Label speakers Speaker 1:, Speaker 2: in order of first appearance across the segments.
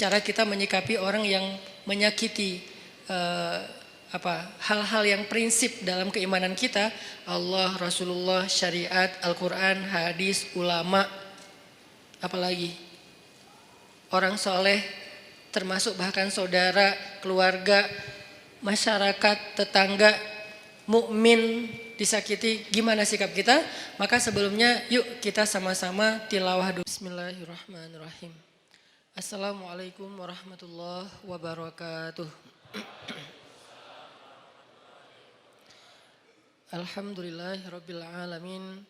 Speaker 1: cara kita menyikapi orang yang menyakiti hal-hal yang prinsip dalam keimanan kita, Allah, Rasulullah, syariat, Al-Quran, hadis, ulama, apalagi orang soleh, termasuk bahkan saudara, keluarga, masyarakat, tetangga, mukmin disakiti, gimana sikap kita? Maka sebelumnya yuk kita sama-sama tilawah dulu. Bismillahirrahmanirrahim. Assalamualaikum warahmatullahi wabarakatuh. Alhamdulillahirabbil alamin.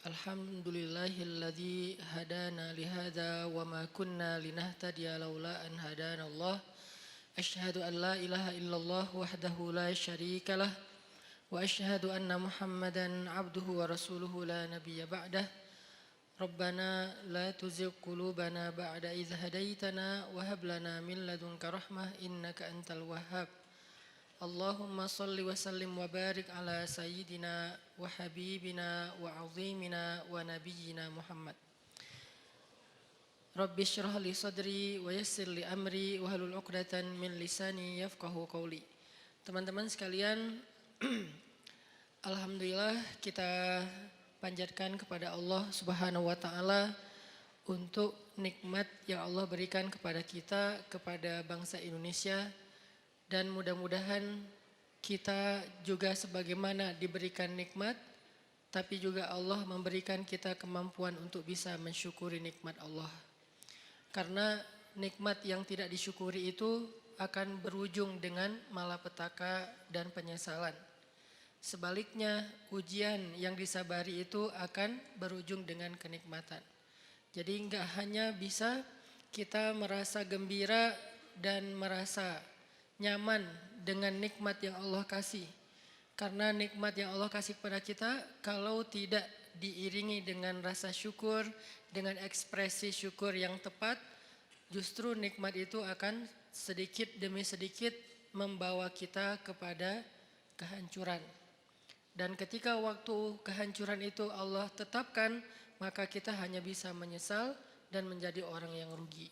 Speaker 1: Alhamdulillahilladzi hadana lihada wa ma kunna linahtadiya laula an hadanallah. Asyhadu an la ilaha illallah wahdahu la syarikalah wa asyhadu anna Muhammadan abduhu wa rasuluhu la nabiyya ba'dah. Rabbana la tuzigh qulubana ba'da idh hadaitana wa hab lana min ladunka rahmah innaka antal wahhab. Allahumma salli wa sallim wa barik ala sayyidina wa habibina wa azimina wa nabiyyina Muhammad. Rabbi syrah li sadri wa yassir li amri wa halul 'uqdatan min lisani yafqahu qawli. Teman-teman sekalian, alhamdulillah kita panjatkan kepada Allah Subhanahu wa taala untuk nikmat yang Allah berikan kepada kita, kepada bangsa Indonesia. Dan mudah-mudahan kita juga sebagaimana diberikan nikmat, tapi juga Allah memberikan kita kemampuan untuk bisa mensyukuri nikmat Allah. Karena nikmat yang tidak disyukuri itu akan berujung dengan malapetaka dan penyesalan. Sebaliknya, ujian yang disabari itu akan berujung dengan kenikmatan. Jadi enggak hanya bisa kita merasa gembira dan merasa nyaman dengan nikmat yang Allah kasih. Karena nikmat yang Allah kasih kepada kita kalau tidak diiringi dengan rasa syukur, dengan ekspresi syukur yang tepat, justru nikmat itu akan sedikit demi sedikit membawa kita kepada kehancuran. Dan ketika waktu kehancuran itu Allah tetapkan, maka kita hanya bisa menyesal dan menjadi orang yang rugi.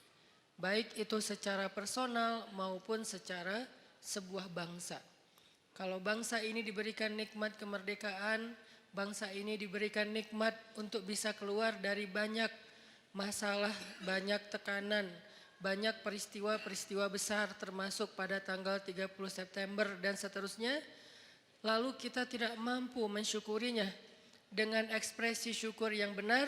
Speaker 1: Baik itu secara personal maupun secara sebuah bangsa. Kalau bangsa ini diberikan nikmat kemerdekaan, bangsa ini diberikan nikmat untuk bisa keluar dari banyak masalah, banyak tekanan, banyak peristiwa-peristiwa besar termasuk pada tanggal 30 September dan seterusnya. Lalu kita tidak mampu mensyukurinya dengan ekspresi syukur yang benar,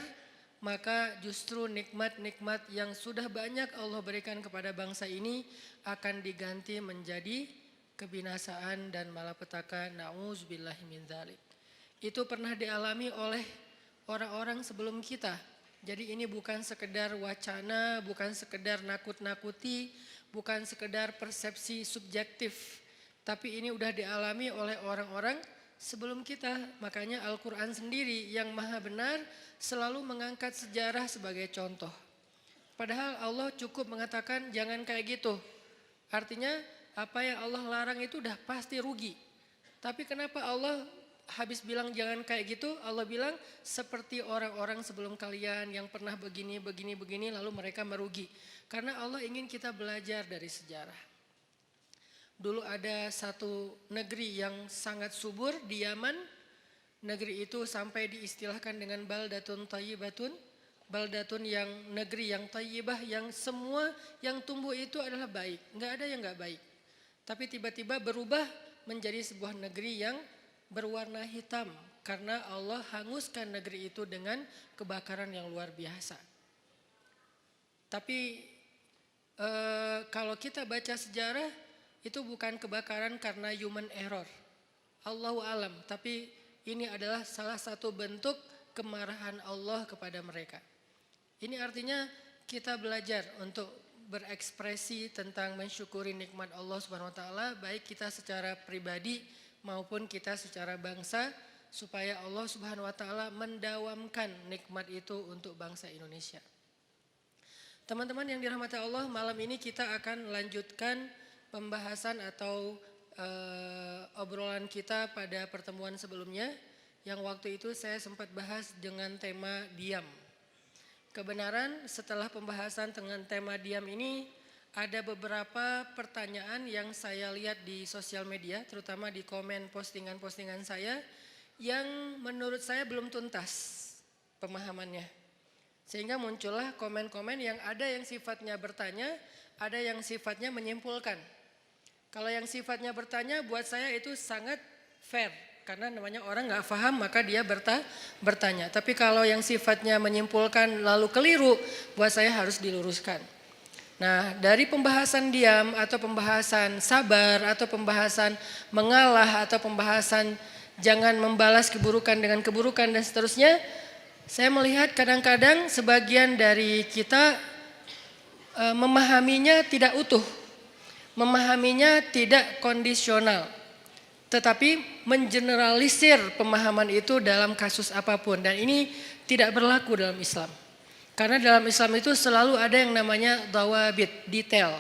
Speaker 1: maka justru nikmat-nikmat yang sudah banyak Allah berikan kepada bangsa ini akan diganti menjadi kebinasaan dan malapetaka. Na'udzubillahi min dzalik. Itu pernah dialami oleh orang-orang sebelum kita. Jadi ini bukan sekedar wacana, bukan sekedar nakut-nakuti, bukan sekedar persepsi subjektif, tapi ini udah dialami oleh orang-orang sebelum kita. Makanya Al-Quran sendiri yang maha benar selalu mengangkat sejarah sebagai contoh. Padahal Allah cukup mengatakan jangan kayak gitu. Artinya apa yang Allah larang itu udah pasti rugi. Tapi kenapa Allah habis bilang jangan kayak gitu, Allah bilang seperti orang-orang sebelum kalian yang pernah begini lalu mereka merugi. Karena Allah ingin kita belajar dari sejarah. Dulu ada satu negeri yang sangat subur di Yaman. Negeri itu sampai diistilahkan dengan baldatun thayyibatun. Baldatun yang negeri yang thayyibah, yang semua yang tumbuh itu adalah baik. Enggak ada yang enggak baik. Tapi tiba-tiba berubah menjadi sebuah negeri yang berwarna hitam. Karena Allah hanguskan negeri itu dengan kebakaran yang luar biasa. Tapi kalau kita baca sejarah, itu bukan kebakaran karena human error. Allahu alam, tapi ini adalah salah satu bentuk kemarahan Allah kepada mereka. Ini artinya kita belajar untuk berekspresi tentang mensyukuri nikmat Allah Subhanahu wa taala, baik kita secara pribadi maupun kita secara bangsa, supaya Allah Subhanahu wa taala mendawamkan nikmat itu untuk bangsa Indonesia. Teman-teman yang dirahmati Allah, malam ini kita akan lanjutkan pembahasan atau obrolan kita pada pertemuan sebelumnya, yang waktu itu saya sempat bahas dengan tema diam. Kebenaran setelah pembahasan dengan tema diam ini, ada beberapa pertanyaan yang saya lihat di sosial media, terutama di komen postingan-postingan saya, yang menurut saya belum tuntas pemahamannya. Sehingga muncullah komen-komen yang ada yang sifatnya bertanya, ada yang sifatnya menyimpulkan. Kalau yang sifatnya bertanya buat saya itu sangat fair. Karena namanya orang gak paham maka dia bertanya. Tapi kalau yang sifatnya menyimpulkan lalu keliru, buat saya harus diluruskan. Nah, dari pembahasan diam atau pembahasan sabar atau pembahasan mengalah atau pembahasan jangan membalas keburukan dengan keburukan dan seterusnya, saya melihat kadang-kadang sebagian dari kita memahaminya tidak utuh, memahaminya tidak kondisional, tetapi mengeneralisir pemahaman itu dalam kasus apapun dan ini tidak berlaku dalam Islam. Karena dalam Islam itu selalu ada yang namanya dawabit, detail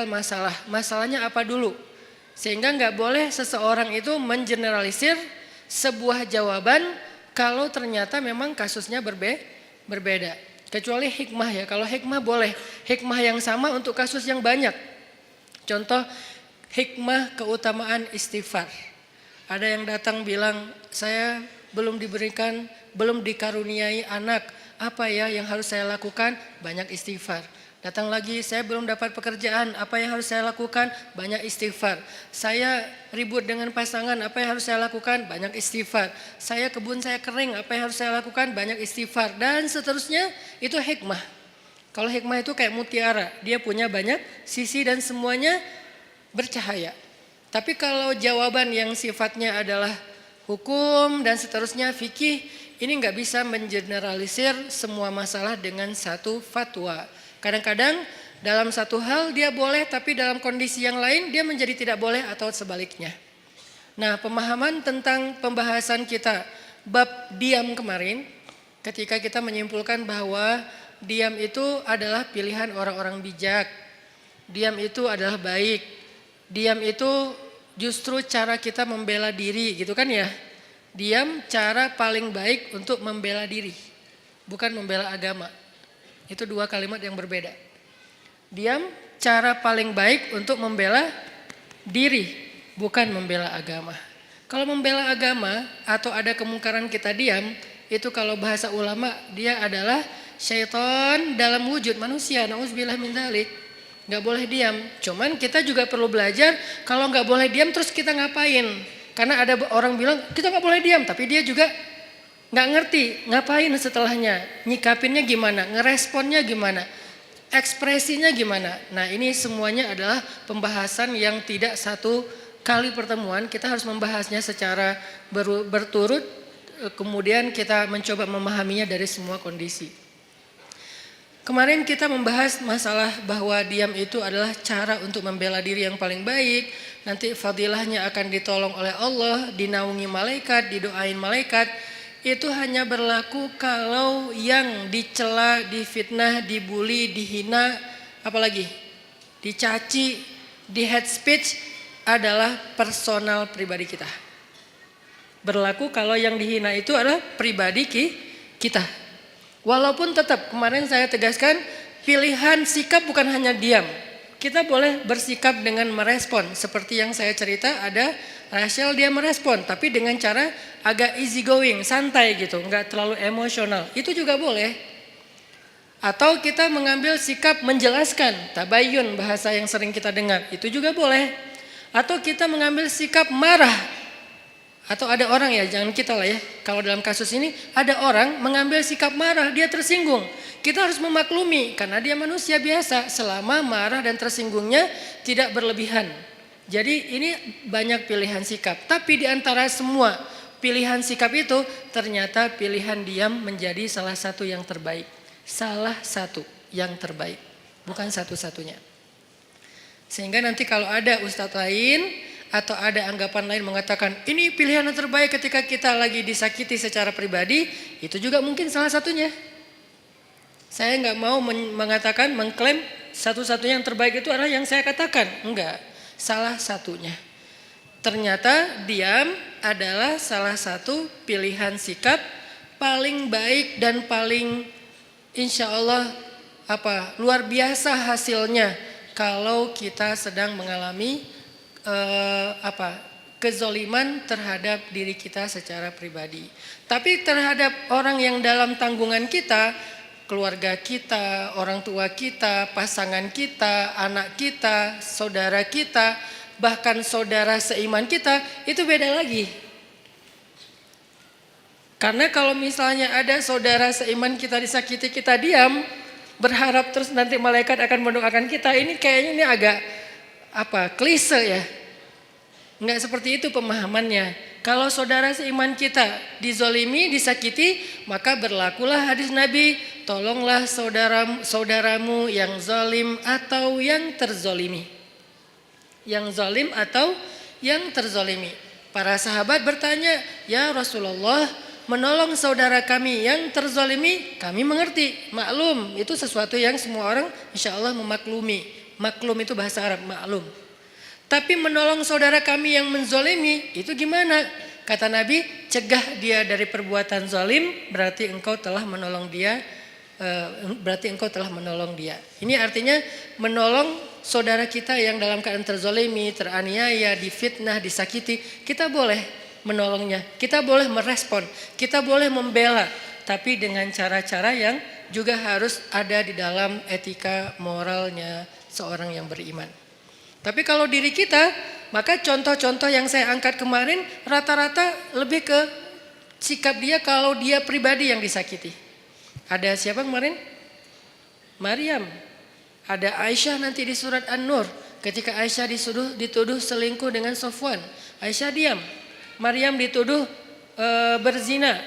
Speaker 1: masalah. Masalahnya apa dulu? Sehingga nggak boleh seseorang itu mengeneralisir sebuah jawaban kalau ternyata memang kasusnya berbeda. Kecuali hikmah ya, kalau hikmah boleh. Hikmah yang sama untuk kasus yang banyak. Contoh hikmah keutamaan istighfar. Ada yang datang bilang, saya belum dikaruniai anak. Apa ya yang harus saya lakukan? Banyak istighfar. Datang lagi, saya belum dapat pekerjaan. Apa yang harus saya lakukan? Banyak istighfar. Saya ribut dengan pasangan. Apa yang harus saya lakukan? Banyak istighfar. Kebun saya kering. Apa yang harus saya lakukan? Banyak istighfar. Dan seterusnya, itu hikmah. Kalau hikmah itu kayak mutiara. Dia punya banyak sisi dan semuanya bercahaya. Tapi kalau jawaban yang sifatnya adalah hukum dan seterusnya, fikih, ini nggak bisa mengeneralisir semua masalah dengan satu fatwa. Kadang-kadang dalam satu hal dia boleh, tapi dalam kondisi yang lain dia menjadi tidak boleh atau sebaliknya. Nah, pemahaman tentang pembahasan kita bab diam kemarin, ketika kita menyimpulkan bahwa diam itu adalah pilihan orang-orang bijak, diam itu adalah baik, diam itu justru cara kita membela diri, gitu kan ya? Diam cara paling baik untuk membela diri, bukan membela agama. Itu dua kalimat yang berbeda. Diam cara paling baik untuk membela diri, bukan membela agama. Kalau membela agama atau ada kemungkaran kita diam, itu kalau bahasa ulama dia adalah syaitan dalam wujud manusia. Nauzubillah min dzalik. Gak boleh diam. Cuman kita juga perlu belajar kalau gak boleh diam terus kita ngapain. Karena ada orang bilang kita gak boleh diam, tapi dia juga gak ngerti ngapain setelahnya, nyikapinnya gimana, ngeresponnya gimana, ekspresinya gimana. Nah, ini semuanya adalah pembahasan yang tidak satu kali pertemuan, kita harus membahasnya secara berturut, kemudian kita mencoba memahaminya dari semua kondisi. Kemarin kita membahas masalah bahwa diam itu adalah cara untuk membela diri yang paling baik. Nanti fadilahnya akan ditolong oleh Allah, dinaungi malaikat, didoain malaikat. Itu hanya berlaku kalau yang dicela, difitnah, dibully, dihina, apalagi dicaci, di hate speech adalah personal pribadi kita. Berlaku kalau yang dihina itu adalah pribadi kita. Walaupun tetap kemarin saya tegaskan pilihan sikap bukan hanya diam. Kita boleh bersikap dengan merespon. Seperti yang saya cerita ada Rachel dia merespon. Tapi dengan cara agak easy going, santai gitu. Enggak terlalu emosional. Itu juga boleh. Atau kita mengambil sikap menjelaskan. Tabayun bahasa yang sering kita dengar. Itu juga boleh. Atau kita mengambil sikap marah. Atau ada orang ya, jangan kita lah ya. Kalau dalam kasus ini ada orang mengambil sikap marah, dia tersinggung. Kita harus memaklumi karena dia manusia biasa selama marah dan tersinggungnya tidak berlebihan. Jadi ini banyak pilihan sikap. Tapi di antara semua pilihan sikap itu ternyata pilihan diam menjadi salah satu yang terbaik. Salah satu yang terbaik, bukan satu-satunya. Sehingga nanti kalau ada ustadz lain atau ada anggapan lain mengatakan ini pilihan yang terbaik ketika kita lagi disakiti secara pribadi, itu juga mungkin salah satunya. Saya nggak mau mengatakan, mengklaim satu-satunya yang terbaik itu adalah yang saya katakan. Enggak, salah satunya. Ternyata diam adalah salah satu pilihan sikap paling baik dan paling insya Allah luar biasa hasilnya kalau kita sedang mengalami kezoliman terhadap diri kita secara pribadi. Tapi terhadap orang yang dalam tanggungan kita, keluarga kita, orang tua kita, pasangan kita, anak kita, saudara kita, bahkan saudara seiman kita, itu beda lagi. Karena kalau misalnya ada saudara seiman kita disakiti, kita diam, berharap terus nanti malaikat akan mendoakan kita, ini kayaknya ini agak klise ya. Enggak seperti itu pemahamannya. Kalau saudara seiman kita dizolimi, disakiti, maka berlakulah hadis Nabi, tolonglah saudaramu yang zalim atau yang terzolimi. Yang zalim atau yang terzolimi. Para sahabat bertanya, ya Rasulullah, menolong saudara kami yang terzolimi, kami mengerti, maklum. Itu sesuatu yang semua orang insya Allah memaklumi. Maklum itu bahasa Arab, maklum. Tapi menolong saudara kami yang menzolimi, itu gimana? Kata Nabi, cegah dia dari perbuatan zalim, berarti engkau telah menolong dia. Ini artinya menolong saudara kita yang dalam keadaan terzolimi, teraniaya, difitnah, disakiti. Kita boleh menolongnya, kita boleh merespon, kita boleh membela. Tapi dengan cara-cara yang juga harus ada di dalam etika moralnya seorang yang beriman. Tapi kalau diri kita, maka contoh-contoh yang saya angkat kemarin rata-rata lebih ke sikap dia kalau dia pribadi yang disakiti. Ada siapa kemarin? Maryam. Ada Aisyah nanti di surat An-Nur. Ketika Aisyah dituduh selingkuh dengan Sofwan, Aisyah diam. Maryam dituduh berzina,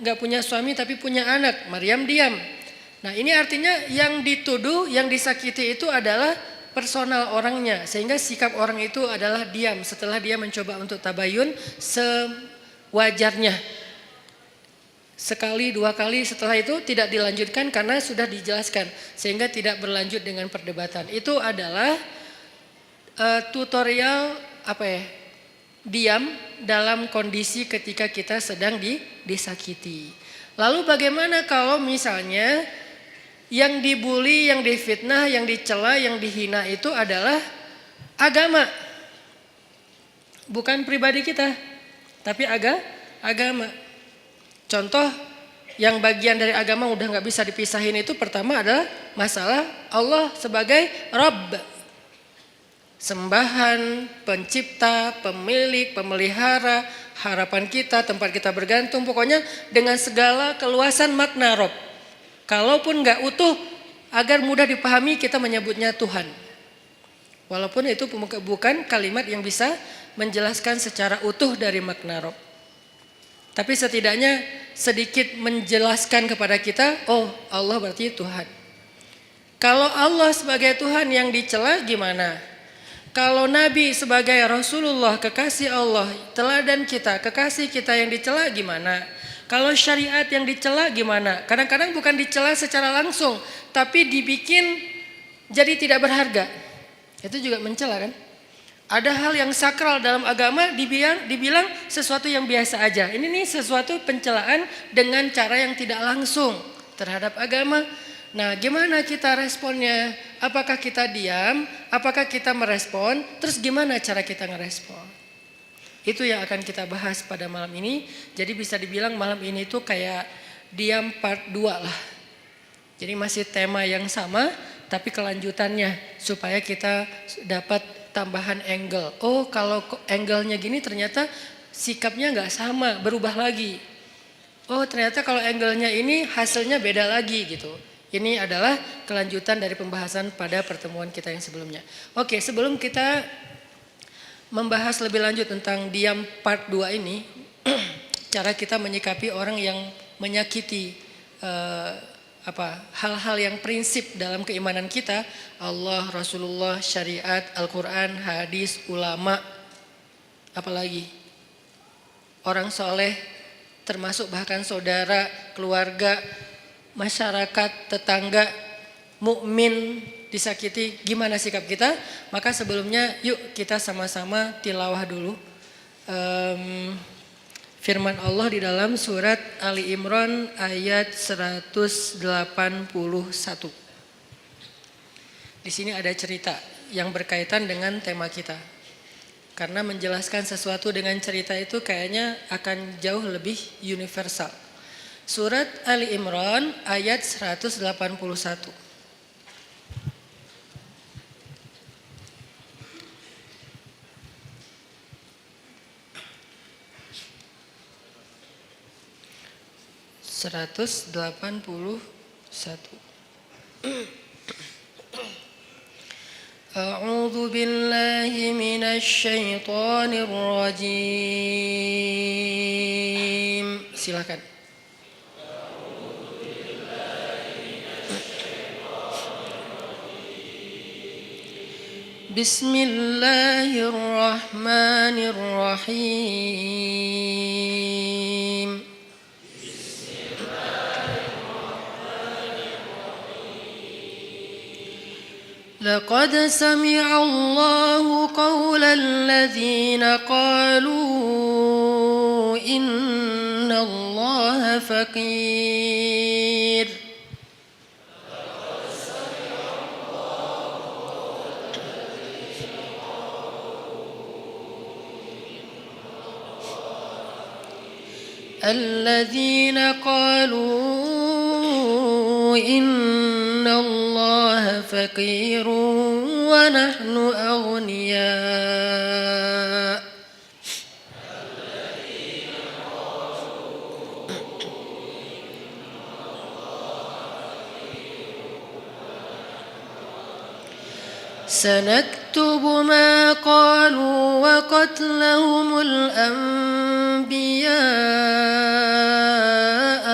Speaker 1: nggak punya suami tapi punya anak, Maryam diam. Nah ini artinya yang dituduh, yang disakiti itu adalah personal orangnya, sehingga sikap orang itu adalah diam setelah dia mencoba untuk tabayun sewajarnya. Sekali, dua kali setelah itu tidak dilanjutkan karena sudah dijelaskan, sehingga tidak berlanjut dengan perdebatan. Itu adalah tutorial diam dalam kondisi ketika kita sedang disakiti. Lalu bagaimana kalau misalnya yang dibully, yang difitnah, yang dicela, yang dihina itu adalah agama. Bukan pribadi kita, tapi agama. Contoh yang bagian dari agama udah gak bisa dipisahin itu pertama adalah masalah Allah sebagai Rabb. Sembahan, pencipta, pemilik, pemelihara, harapan kita, tempat kita bergantung. Pokoknya dengan segala keluasan makna Rabb. Kalaupun gak utuh, agar mudah dipahami kita menyebutnya Tuhan. Walaupun itu bukan kalimat yang bisa menjelaskan secara utuh dari makna Rabb. Tapi setidaknya sedikit menjelaskan kepada kita, oh Allah berarti Tuhan. Kalau Allah sebagai Tuhan yang dicela gimana? Kalau Nabi sebagai Rasulullah, kekasih Allah, teladan kita, kekasih kita yang dicela gimana? Kalau syariat yang dicela gimana? Kadang-kadang bukan dicela secara langsung, tapi dibikin jadi tidak berharga. Itu juga mencela kan? Ada hal yang sakral dalam agama dibilang sesuatu yang biasa aja. Ini nih sesuatu pencelaan dengan cara yang tidak langsung terhadap agama. Nah, gimana kita responnya? Apakah kita diam? Apakah kita merespon? Terus gimana cara kita ngerespon? Itu yang akan kita bahas pada malam ini. Jadi bisa dibilang malam ini tuh kayak diam part 2 lah. Jadi masih tema yang sama tapi kelanjutannya supaya kita dapat tambahan angle. Oh kalau angle-nya gini ternyata sikapnya gak sama, berubah lagi. Oh ternyata kalau angle-nya ini hasilnya beda lagi gitu. Ini adalah kelanjutan dari pembahasan pada pertemuan kita yang sebelumnya. Oke, sebelum kita membahas lebih lanjut tentang diam part 2 ini, cara kita menyikapi orang yang menyakiti hal-hal yang prinsip dalam keimanan kita, Allah, Rasulullah, syariat, Al-Quran, hadis, ulama, apalagi orang soleh, termasuk bahkan saudara, keluarga, masyarakat, tetangga, mukmin disakiti, gimana sikap kita? Maka sebelumnya yuk kita sama-sama tilawah dulu firman Allah di dalam surat Ali Imran ayat 181. Di sini ada cerita yang berkaitan dengan tema kita. Karena menjelaskan sesuatu dengan cerita itu kayaknya akan jauh lebih universal. Surat Ali Imran ayat 181. A'udzu billahi minasy syaithanir rajim. Silakan. Bismillahirrahmanirrahim. لقد سمع الله قول الذين قالوا إن الله فقير الذين قالوا إن الله فقير ونحن أغنياء سنكتب ما قالوا وقتلهم الأنبياء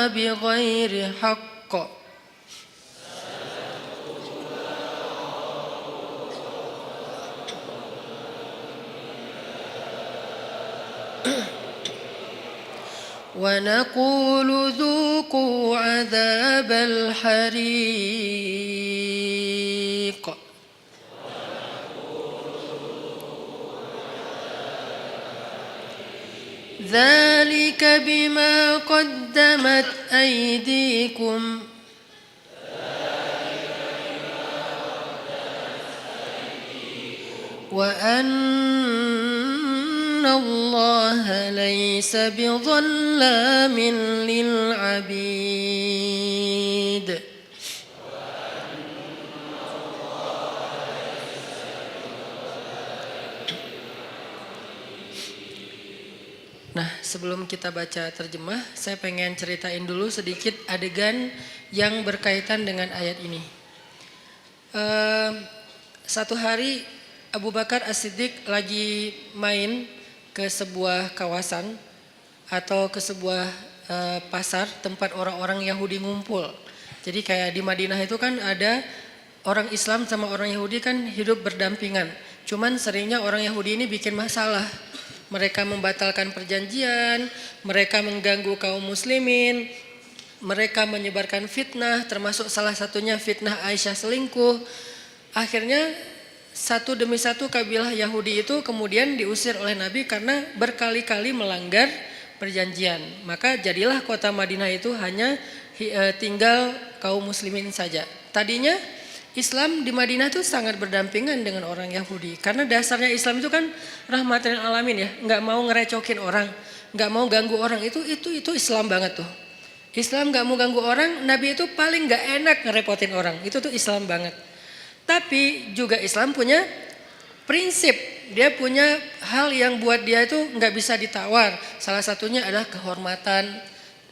Speaker 1: بغير حق ونقول ذوقوا عذاب الحريق ذلك بما قدمت أيديكم وأن الله ليس بظلام للعبيد. Nah, sebelum kita baca terjemah, saya pengen ceritain dulu sedikit adegan yang berkaitan dengan ayat ini. Satu hari Abu Bakar As-Siddiq lagi main ke sebuah kawasan atau ke sebuah pasar tempat orang-orang Yahudi ngumpul. Jadi kayak di Madinah itu kan ada orang Islam sama orang Yahudi kan hidup berdampingan. Cuman seringnya orang Yahudi ini bikin masalah. Mereka membatalkan perjanjian, mereka mengganggu kaum muslimin, mereka menyebarkan fitnah, termasuk salah satunya fitnah Aisyah selingkuh. Akhirnya satu demi satu kabilah Yahudi itu kemudian diusir oleh Nabi karena berkali-kali melanggar perjanjian. Maka jadilah kota Madinah itu hanya tinggal kaum muslimin saja. Tadinya Islam di Madinah itu sangat berdampingan dengan orang Yahudi. Karena dasarnya Islam itu kan rahmatan lil alamin ya. Nggak mau ngerecokin orang, nggak mau ganggu orang. Itu Islam banget tuh. Islam nggak mau ganggu orang, Nabi itu paling nggak enak ngerepotin orang. Itu tuh Islam banget. Tapi juga Islam punya prinsip. Dia punya hal yang buat dia itu nggak bisa ditawar. Salah satunya adalah kehormatan.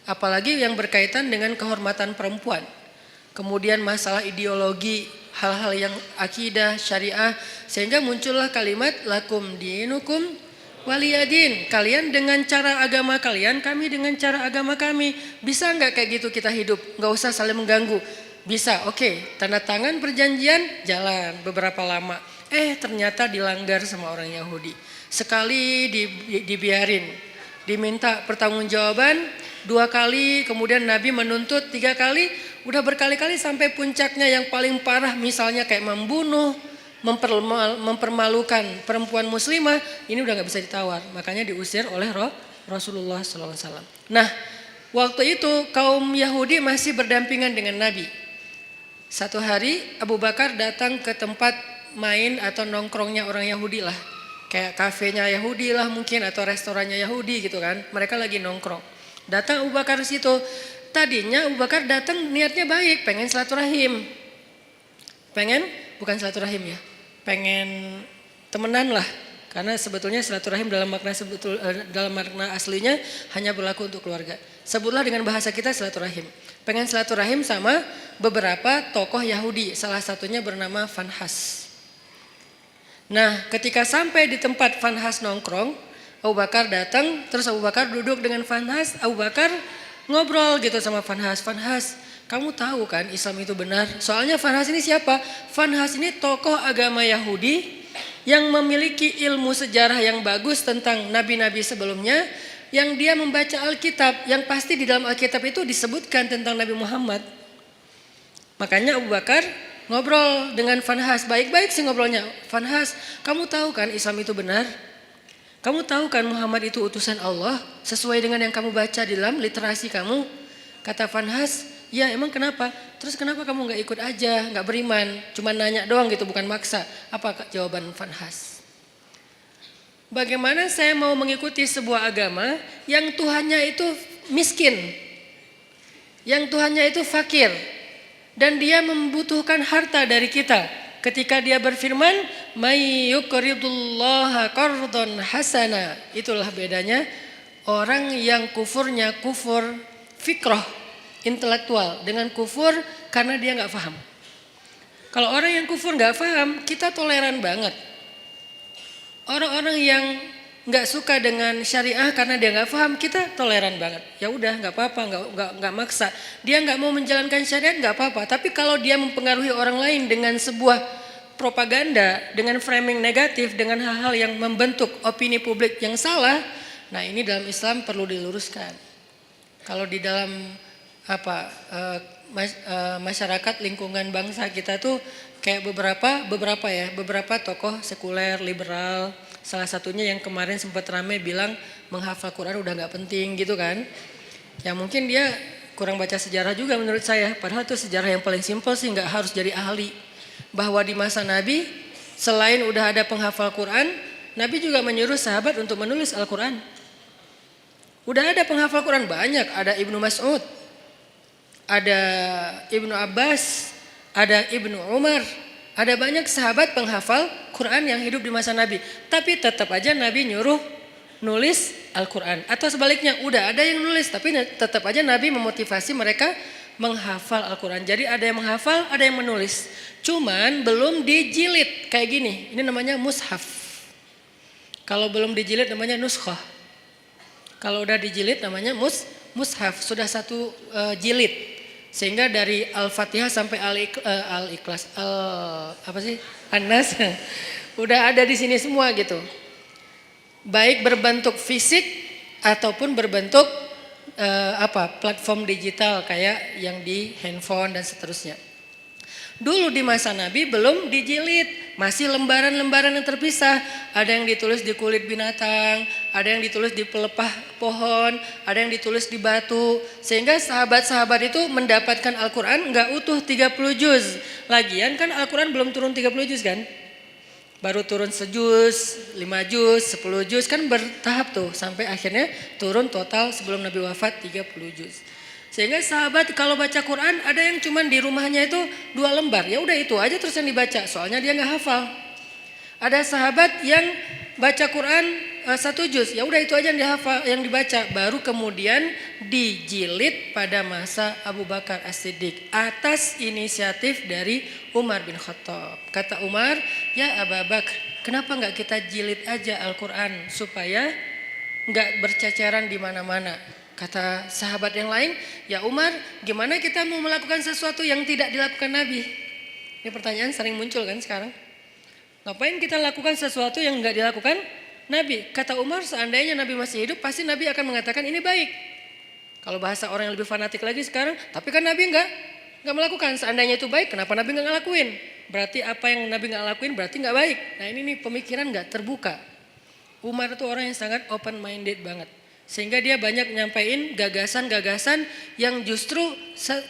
Speaker 1: Apalagi yang berkaitan dengan kehormatan perempuan. Kemudian masalah ideologi, hal-hal yang akidah, syariah, sehingga muncullah kalimat lakum dinukum waliyadin. Kalian dengan cara agama kalian, kami dengan cara agama kami. Bisa nggak kayak gitu kita hidup? Nggak usah saling mengganggu. Bisa, oke. Tanda tangan perjanjian, jalan beberapa lama. Ternyata dilanggar sama orang Yahudi. Sekali dibiarin, diminta pertanggungjawaban 2 kali, kemudian Nabi menuntut 3 kali. Udah berkali-kali sampai puncaknya yang paling parah misalnya kayak membunuh, mempermalukan perempuan muslimah, ini udah gak bisa ditawar. Makanya diusir oleh Rasulullah SAW. Nah, waktu itu kaum Yahudi masih berdampingan dengan Nabi. Satu hari Abu Bakar datang ke tempat main atau nongkrongnya orang Yahudi lah. Kayak kafenya Yahudi lah mungkin atau restorannya Yahudi gitu kan. Mereka lagi nongkrong. Datang Abu Bakar situ. Tadinya Abu Bakar datang niatnya baik, pengen silaturahim. Bukan silaturahim ya. Pengen temenan lah. Karena sebetulnya silaturahim dalam makna aslinya hanya berlaku untuk keluarga. Sebutlah dengan bahasa kita silaturahim. Pengen silaturahim sama beberapa tokoh Yahudi, salah satunya bernama Fanhas. Nah, ketika sampai di tempat Fanhas nongkrong, Abu Bakar datang, terus Abu Bakar duduk dengan Fanhas, Abu Bakar ngobrol gitu sama Fanhas. Fanhas, kamu tahu kan Islam itu benar? Soalnya Fanhas ini siapa? Fanhas ini tokoh agama Yahudi yang memiliki ilmu sejarah yang bagus tentang nabi-nabi sebelumnya, yang dia membaca Alkitab, yang pasti di dalam Alkitab itu disebutkan tentang Nabi Muhammad. Makanya Abu Bakar ngobrol dengan Fanhas, baik-baik sih ngobrolnya. Fanhas, kamu tahu kan Islam itu benar? Kamu tahu kan Muhammad itu utusan Allah sesuai dengan yang kamu baca di dalam literasi kamu? Kata Fanhas, ya emang kenapa? Terus kenapa kamu gak ikut aja, gak beriman? Cuma nanya doang gitu, bukan maksa. Apa jawaban Fanhas? Bagaimana saya mau mengikuti sebuah agama yang Tuhannya itu miskin, yang Tuhannya itu fakir, dan dia membutuhkan harta dari kita. Ketika dia berfirman, "May yuqridullaha qardhan hasana." Itulah bedanya orang yang kufurnya kufur fikrah, intelektual, dengan kufur karena dia nggak paham. Kalau orang yang kufur nggak paham, kita toleran banget. Orang-orang yang nggak suka dengan syariah karena dia nggak paham, kita toleran banget. Ya udah nggak apa-apa, nggak maksa. Dia nggak mau menjalankan syariat nggak apa-apa. Tapi kalau dia mempengaruhi orang lain dengan sebuah propaganda, dengan framing negatif, dengan hal-hal yang membentuk opini publik yang salah, nah ini dalam Islam perlu diluruskan. Kalau di dalam masyarakat lingkungan bangsa kita tuh kayak beberapa tokoh sekuler liberal, salah satunya yang kemarin sempat rame bilang menghafal Quran udah nggak penting gitu kan. Ya mungkin dia kurang baca sejarah juga menurut saya, padahal itu sejarah yang paling simpel sih, nggak harus jadi ahli. Bahwa di masa Nabi selain udah ada penghafal Quran, Nabi juga menyuruh sahabat untuk menulis Al-Quran. Udah ada penghafal Quran banyak, ada Ibnu Mas'ud, ada Ibnu Abbas, ada Ibnu Umar, ada banyak sahabat penghafal Quran yang hidup di masa Nabi. Tapi tetap aja Nabi nyuruh nulis Al-Quran. Atau sebaliknya, udah ada yang nulis tapi tetap aja Nabi memotivasi mereka menghafal Al-Quran. Jadi ada yang menghafal, ada yang menulis. Cuman belum dijilid kayak gini, ini namanya mushaf. Kalau belum dijilid namanya nuskhah. Kalau udah dijilid namanya mushaf, sudah satu jilid. Sehingga dari Al-Fatihah sampai Al-Ikhlas, An-Nas udah ada di sini semua gitu. Baik berbentuk fisik ataupun berbentuk platform digital kayak yang di handphone dan seterusnya. Dulu di masa Nabi belum dijilid, masih lembaran-lembaran yang terpisah. Ada yang ditulis di kulit binatang, ada yang ditulis di pelepah pohon, ada yang ditulis di batu. Sehingga sahabat-sahabat itu mendapatkan Al-Quran nggak utuh 30 juz. Lagian kan Al-Quran belum turun 30 juz kan? Baru turun sejuz, 5 juz, 10 juz, kan bertahap tuh. Sampai akhirnya turun total sebelum Nabi wafat 30 juz. Sehingga sahabat kalau baca Quran ada yang cuman di rumahnya itu 2 lembar. Ya udah itu aja terus yang dibaca, soalnya dia nggak hafal. Ada sahabat yang baca Quran 1 juz, ya udah itu aja yang dihafal, yang dibaca. Baru kemudian dijilid pada masa Abu Bakar As-Siddiq atas inisiatif dari Umar bin Khattab. Kata Umar, ya Abu Bakar, kenapa nggak kita jilid aja Al-Quran supaya nggak berceceran di mana-mana? Kata sahabat yang lain, ya Umar, gimana kita mau melakukan sesuatu yang tidak dilakukan Nabi? Ini pertanyaan sering muncul kan sekarang. Ngapain kita lakukan sesuatu yang nggak dilakukan Nabi? Kata Umar, seandainya Nabi masih hidup, pasti Nabi akan mengatakan ini baik. Kalau bahasa orang yang lebih fanatik lagi sekarang, tapi kan Nabi nggak melakukan. Seandainya itu baik, kenapa Nabi nggak ngelakuin? Berarti apa yang Nabi nggak lakuin berarti nggak baik. Nah ini nih pemikiran nggak terbuka. Umar itu orang yang sangat open minded banget. Sehingga dia banyak nyampaikan gagasan-gagasan yang justru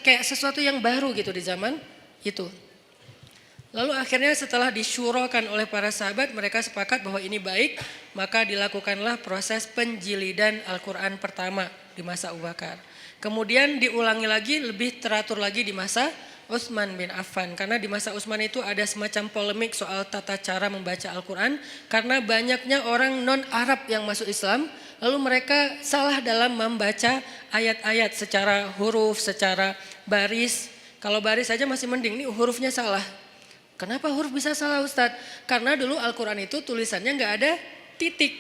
Speaker 1: kayak sesuatu yang baru gitu di zaman Itu. Lalu akhirnya setelah disyurakan oleh para sahabat, mereka sepakat bahwa ini baik, maka dilakukanlah proses penjilidan Al-Quran pertama di masa Abu Bakar. Kemudian diulangi lagi, lebih teratur lagi di masa Utsman bin Affan. Karena di masa Utsman itu ada semacam polemik soal tata cara membaca Al-Quran. Karena banyaknya orang non-Arab yang masuk Islam, lalu mereka salah dalam membaca ayat-ayat secara huruf, secara baris. Kalau baris saja masih mending, ini hurufnya salah. Kenapa huruf bisa salah Ustadz? Karena dulu Al-Quran itu tulisannya nggak ada titik.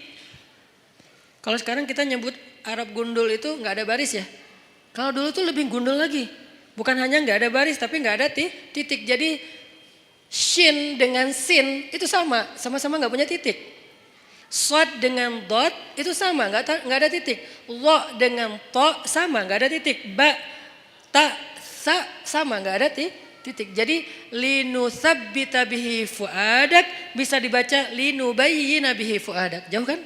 Speaker 1: Kalau sekarang kita nyebut Arab gundul itu nggak ada baris ya. Kalau dulu tuh lebih gundul lagi. Bukan hanya nggak ada baris tapi nggak ada titik. Jadi shin dengan sin itu sama-sama nggak punya titik. Shad dengan dot itu sama, nggak ada titik. Lo dengan to sama, nggak ada titik. Ba, ta, sa sama, nggak ada titik. Jadi linusabbita bihi fuadak bisa dibaca linubayyina bihi fuadak. Jauh kan?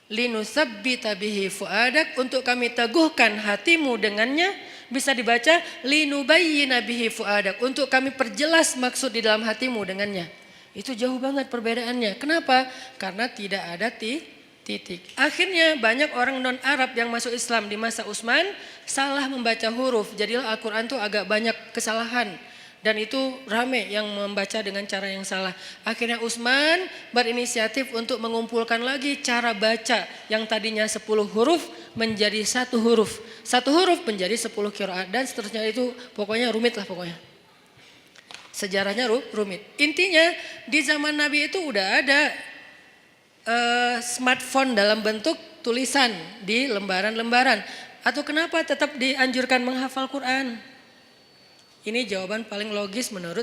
Speaker 1: Linusabbita bihi fuadak, untuk kami teguhkan hatimu dengannya, bisa dibaca linubayyina bihi fuadak, untuk kami perjelas maksud di dalam hatimu dengannya. Itu jauh banget perbedaannya. Kenapa? Karena tidak ada titik. Akhirnya banyak orang non-Arab yang masuk Islam di masa Utsman salah membaca huruf. Jadilah Al-Quran itu agak banyak kesalahan. Dan itu rame yang membaca dengan cara yang salah. Akhirnya Utsman berinisiatif untuk mengumpulkan lagi cara baca yang tadinya 10 huruf menjadi 1 huruf. 1 huruf menjadi 10 qiraat dan seterusnya, itu pokoknya rumit lah pokoknya. Sejarahnya rumit. Intinya di zaman Nabi itu udah ada smartphone dalam bentuk tulisan di lembaran-lembaran. Atau kenapa tetap dianjurkan menghafal Quran? Ini jawaban paling logis menurut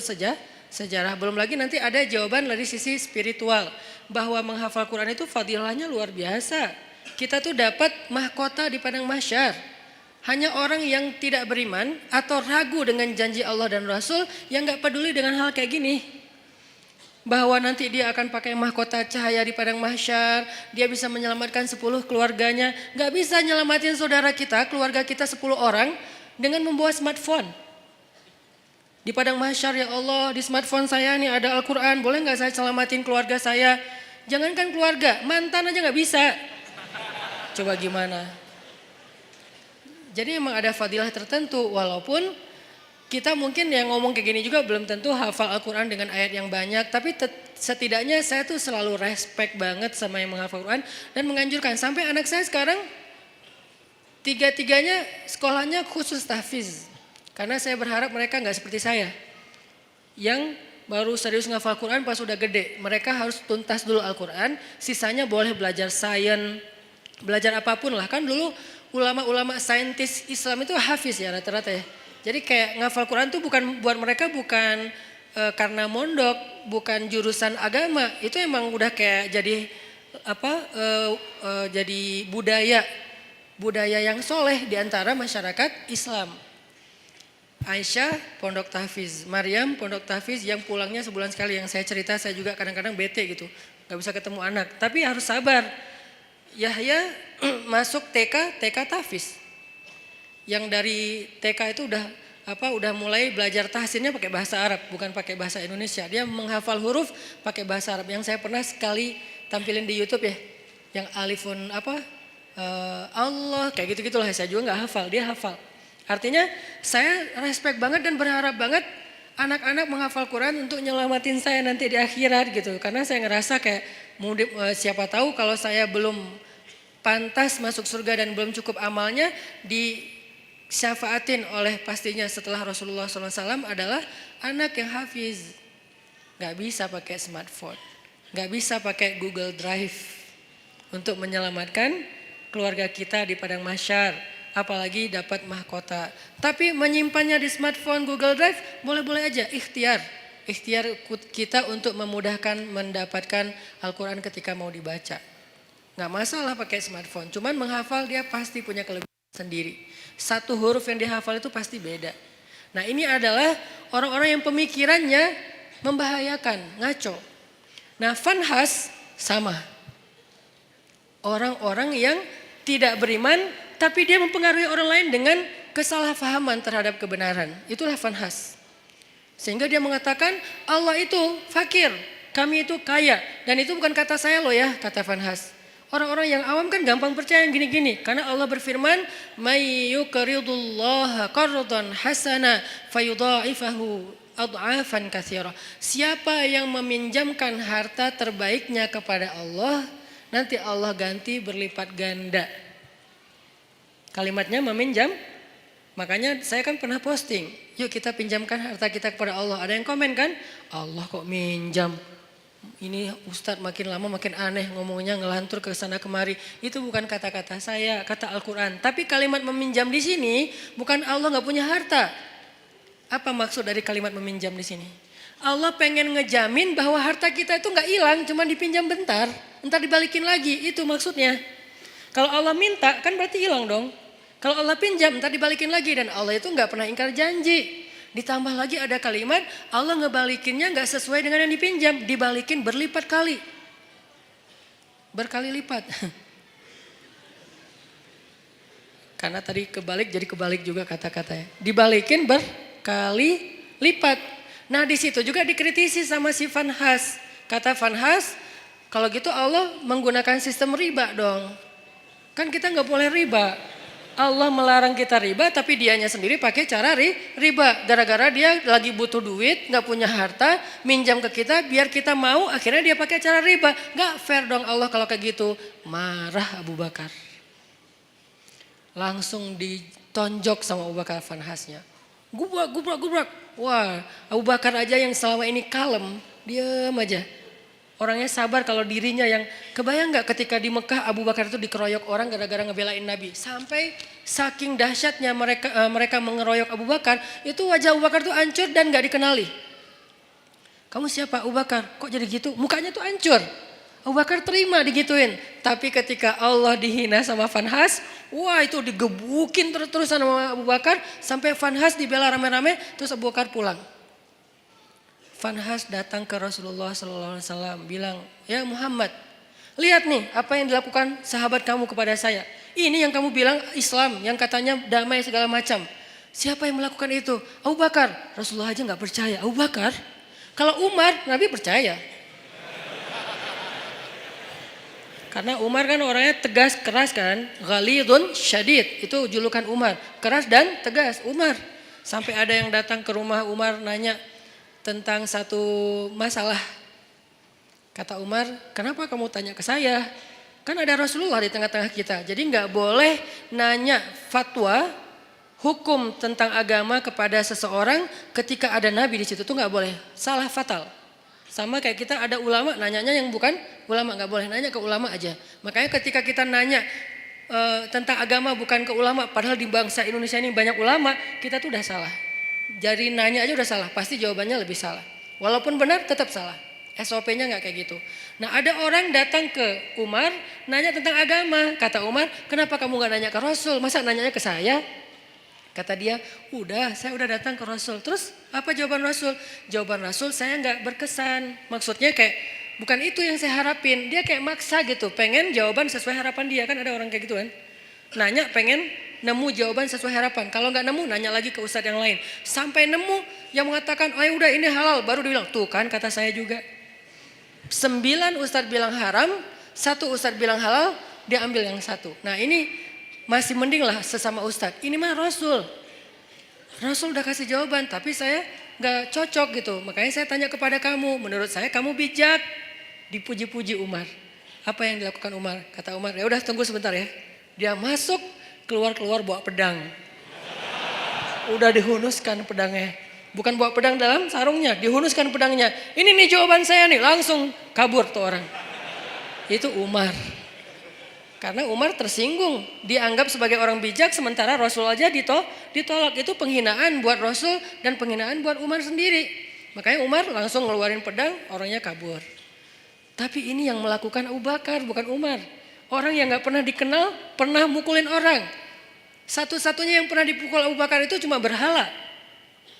Speaker 1: sejarah. Belum lagi nanti ada jawaban dari sisi spiritual. Bahwa menghafal Quran itu fadilahnya luar biasa. Kita tuh dapat mahkota di padang mahsyar. Hanya orang yang tidak beriman atau ragu dengan janji Allah dan Rasul yang gak peduli dengan hal kayak gini. Bahwa nanti dia akan pakai mahkota cahaya di padang mahsyar, dia bisa menyelamatkan 10 keluarganya. Gak bisa nyelamatin saudara kita, keluarga kita 10 orang dengan membawa smartphone. Di padang mahsyar, ya Allah, di smartphone saya nih ada Al-Quran, boleh gak saya selamatin keluarga saya? Jangankan keluarga, mantan aja gak bisa. Coba gimana? Jadi memang ada fadilah tertentu, walaupun kita mungkin yang ngomong kayak gini juga belum tentu hafal Al-Quran dengan ayat yang banyak. Tapi setidaknya saya tuh selalu respect banget sama yang menghafal Al-Quran. Dan menganjurkan, sampai anak saya sekarang 3-3-nya sekolahnya khusus tahfiz. Karena saya berharap mereka gak seperti saya. Yang baru serius ngafal Al-Quran pas udah gede. Mereka harus tuntas dulu Al-Quran, sisanya boleh belajar sains, belajar apapun lah. Kan dulu ulama-ulama saintis Islam itu hafiz ya rata-rata ya. Jadi kayak ngafal Quran tuh bukan buat mereka, bukan karena mondok, bukan jurusan agama. Itu emang udah kayak jadi jadi budaya yang soleh di antara masyarakat Islam. Aisyah pondok tahfiz, Maryam pondok tahfiz yang pulangnya sebulan sekali. Yang saya cerita, saya juga kadang-kadang bete gitu, nggak bisa ketemu anak. Tapi harus sabar. Yahya masuk TK tahfiz. Yang dari TK itu udah mulai belajar tahsinnya pakai bahasa Arab, bukan pakai bahasa Indonesia. Dia menghafal huruf pakai bahasa Arab. Yang saya pernah sekali tampilin di YouTube ya, yang alifun Allah kayak gitu-gitulah. Saya juga nggak hafal, dia hafal. Artinya saya respect banget dan berharap banget anak-anak menghafal Quran untuk nyelamatin saya nanti di akhirat gitu. Karena saya ngerasa kayak siapa tahu kalau saya belum pantas masuk surga dan belum cukup amalnya, disyafaatin oleh pastinya setelah Rasulullah SAW adalah anak yang hafiz. Gak bisa pakai smartphone, gak bisa pakai Google Drive untuk menyelamatkan keluarga kita di padang mahsyar, apalagi dapat mahkota. Tapi menyimpannya di smartphone, Google Drive boleh-boleh aja, ikhtiar kita untuk memudahkan mendapatkan Al-Quran ketika mau dibaca. Gak masalah pakai smartphone, cuman menghafal dia pasti punya kelebihan sendiri. 1 huruf yang dihafal itu pasti beda. Nah ini adalah orang-orang yang pemikirannya membahayakan, ngaco. Nah Fanhas sama. Orang-orang yang tidak beriman tapi dia mempengaruhi orang lain dengan kesalahpahaman terhadap kebenaran. Itulah Fanhas. Sehingga dia mengatakan Allah itu fakir, kami itu kaya. Dan itu bukan kata saya loh ya, kata Vanhas. Orang-orang yang awam kan gampang percaya yang gini-gini. Karena Allah berfirman, "May yuqridullaha qardan hasana fayudha'ifahu ad'afan katsira." Siapa yang meminjamkan harta terbaiknya kepada Allah, nanti Allah ganti berlipat ganda. Kalimatnya meminjam. Makanya saya kan pernah posting, yuk kita pinjamkan harta kita kepada Allah. Ada yang komen kan, Allah kok minjam. Ini Ustadz makin lama makin aneh ngomongnya, ngelantur ke sana kemari. Itu bukan kata-kata saya, kata Al-Quran. Tapi kalimat meminjam di sini bukan Allah nggak punya harta. Apa maksud dari kalimat meminjam di sini? Allah pengen ngejamin bahwa harta kita itu nggak hilang, cuma dipinjam bentar, entar dibalikin lagi. Itu maksudnya. Kalau Allah minta kan berarti hilang dong. Kalau Allah pinjam entar dibalikin lagi, dan Allah itu nggak pernah ingkar janji. Ditambah lagi ada kalimat Allah ngebalikinnya nggak sesuai dengan yang dipinjam, dibalikin berlipat kali, berkali lipat. Karena tadi kebalik jadi kebalik juga kata-katanya, dibalikin berkali lipat. Nah di situ juga dikritisi sama si Vanhas. Kata Vanhas, kalau gitu Allah menggunakan sistem riba dong. Kan kita nggak boleh riba. Allah melarang kita riba, tapi dianya sendiri pakai cara riba. Gara-gara dia lagi butuh duit, gak punya harta, minjam ke kita biar kita mau, akhirnya dia pakai cara riba. Gak fair dong Allah kalau kayak gitu. Marah Abu Bakar. Langsung ditonjok sama Abu Bakar Vanhasnya. Gubrak. Wah, Abu Bakar aja yang selama ini kalem, diam aja. Orangnya sabar kalau dirinya yang, kebayang gak ketika di Mekah Abu Bakar itu dikeroyok orang gara-gara ngebelain Nabi. Sampai saking dahsyatnya mereka mengeroyok Abu Bakar, itu wajah Abu Bakar tuh hancur dan gak dikenali. Kamu siapa Abu Bakar? Kok jadi gitu? Mukanya tuh hancur. Abu Bakar terima digituin. Tapi ketika Allah dihina sama Vanhas, wah itu digebukin terus-terusan sama Abu Bakar. Sampai Vanhas dibela rame-rame, terus Abu Bakar pulang. Vanhas datang ke Rasulullah SAW bilang, ya Muhammad, lihat nih apa yang dilakukan sahabat kamu kepada saya. Ini yang kamu bilang Islam, yang katanya damai segala macam. Siapa yang melakukan itu? Abu Bakar. Rasulullah aja gak percaya. Abu Bakar? Kalau Umar, Nabi percaya. Karena Umar kan orangnya tegas, keras kan. Ghalidun syadid, itu julukan Umar. Keras dan tegas, Umar. Sampai ada yang datang ke rumah Umar nanya tentang satu masalah. Kata Umar, kenapa kamu tanya ke saya? Kan ada Rasulullah di tengah-tengah kita. Jadi gak boleh nanya fatwa, hukum tentang agama kepada seseorang ketika ada Nabi di situ. Itu gak boleh, salah fatal. Sama kayak kita ada ulama, nanyanya yang bukan ulama. Gak boleh nanya ke ulama aja. Makanya ketika kita nanya tentang agama bukan ke ulama, padahal di bangsa Indonesia ini banyak ulama, kita tuh udah salah. Jadi nanya aja udah salah, pasti jawabannya lebih salah. Walaupun benar tetap salah. SOP-nya gak kayak gitu. Nah ada orang datang ke Umar, nanya tentang agama. Kata Umar, kenapa kamu gak nanya ke Rasul? Masa nanyanya ke saya? Kata dia, saya udah datang ke Rasul. Terus apa jawaban Rasul? Jawaban Rasul saya gak berkesan. Maksudnya kayak bukan itu yang saya harapin. Dia kayak maksa gitu, pengen jawaban sesuai harapan dia. Kan ada orang kayak gitu kan. Nanya pengen nemu jawaban sesuai harapan. Kalau nggak nemu nanya lagi ke ustadz yang lain. Sampai nemu yang mengatakan, oh ya udah ini halal. Baru dia bilang, tuh kan kata saya juga. 9 ustadz bilang haram, 1 ustadz bilang halal, dia ambil yang 1. Nah ini masih mending lah sesama ustadz. Ini mah Rasul. Rasul udah kasih jawaban, tapi saya nggak cocok gitu. Makanya saya tanya kepada kamu, menurut saya kamu bijak. Dipuji-puji Umar. Apa yang dilakukan Umar? Kata Umar, ya udah tunggu sebentar ya. Dia masuk, keluar bawa pedang. Udah dihunuskan pedangnya. Bukan bawa pedang dalam sarungnya, dihunuskan pedangnya. Ini nih jawaban saya nih, langsung kabur tuh orang. Itu Umar. Karena Umar tersinggung, dianggap sebagai orang bijak sementara Rasul aja ditolak. Itu penghinaan buat Rasul dan penghinaan buat Umar sendiri. Makanya Umar langsung ngeluarin pedang, orangnya kabur. Tapi ini yang melakukan Abu Bakar, bukan Umar. Orang yang gak pernah dikenal, pernah mukulin orang. Satu-satunya yang pernah dipukul Abu Bakar itu cuma berhala.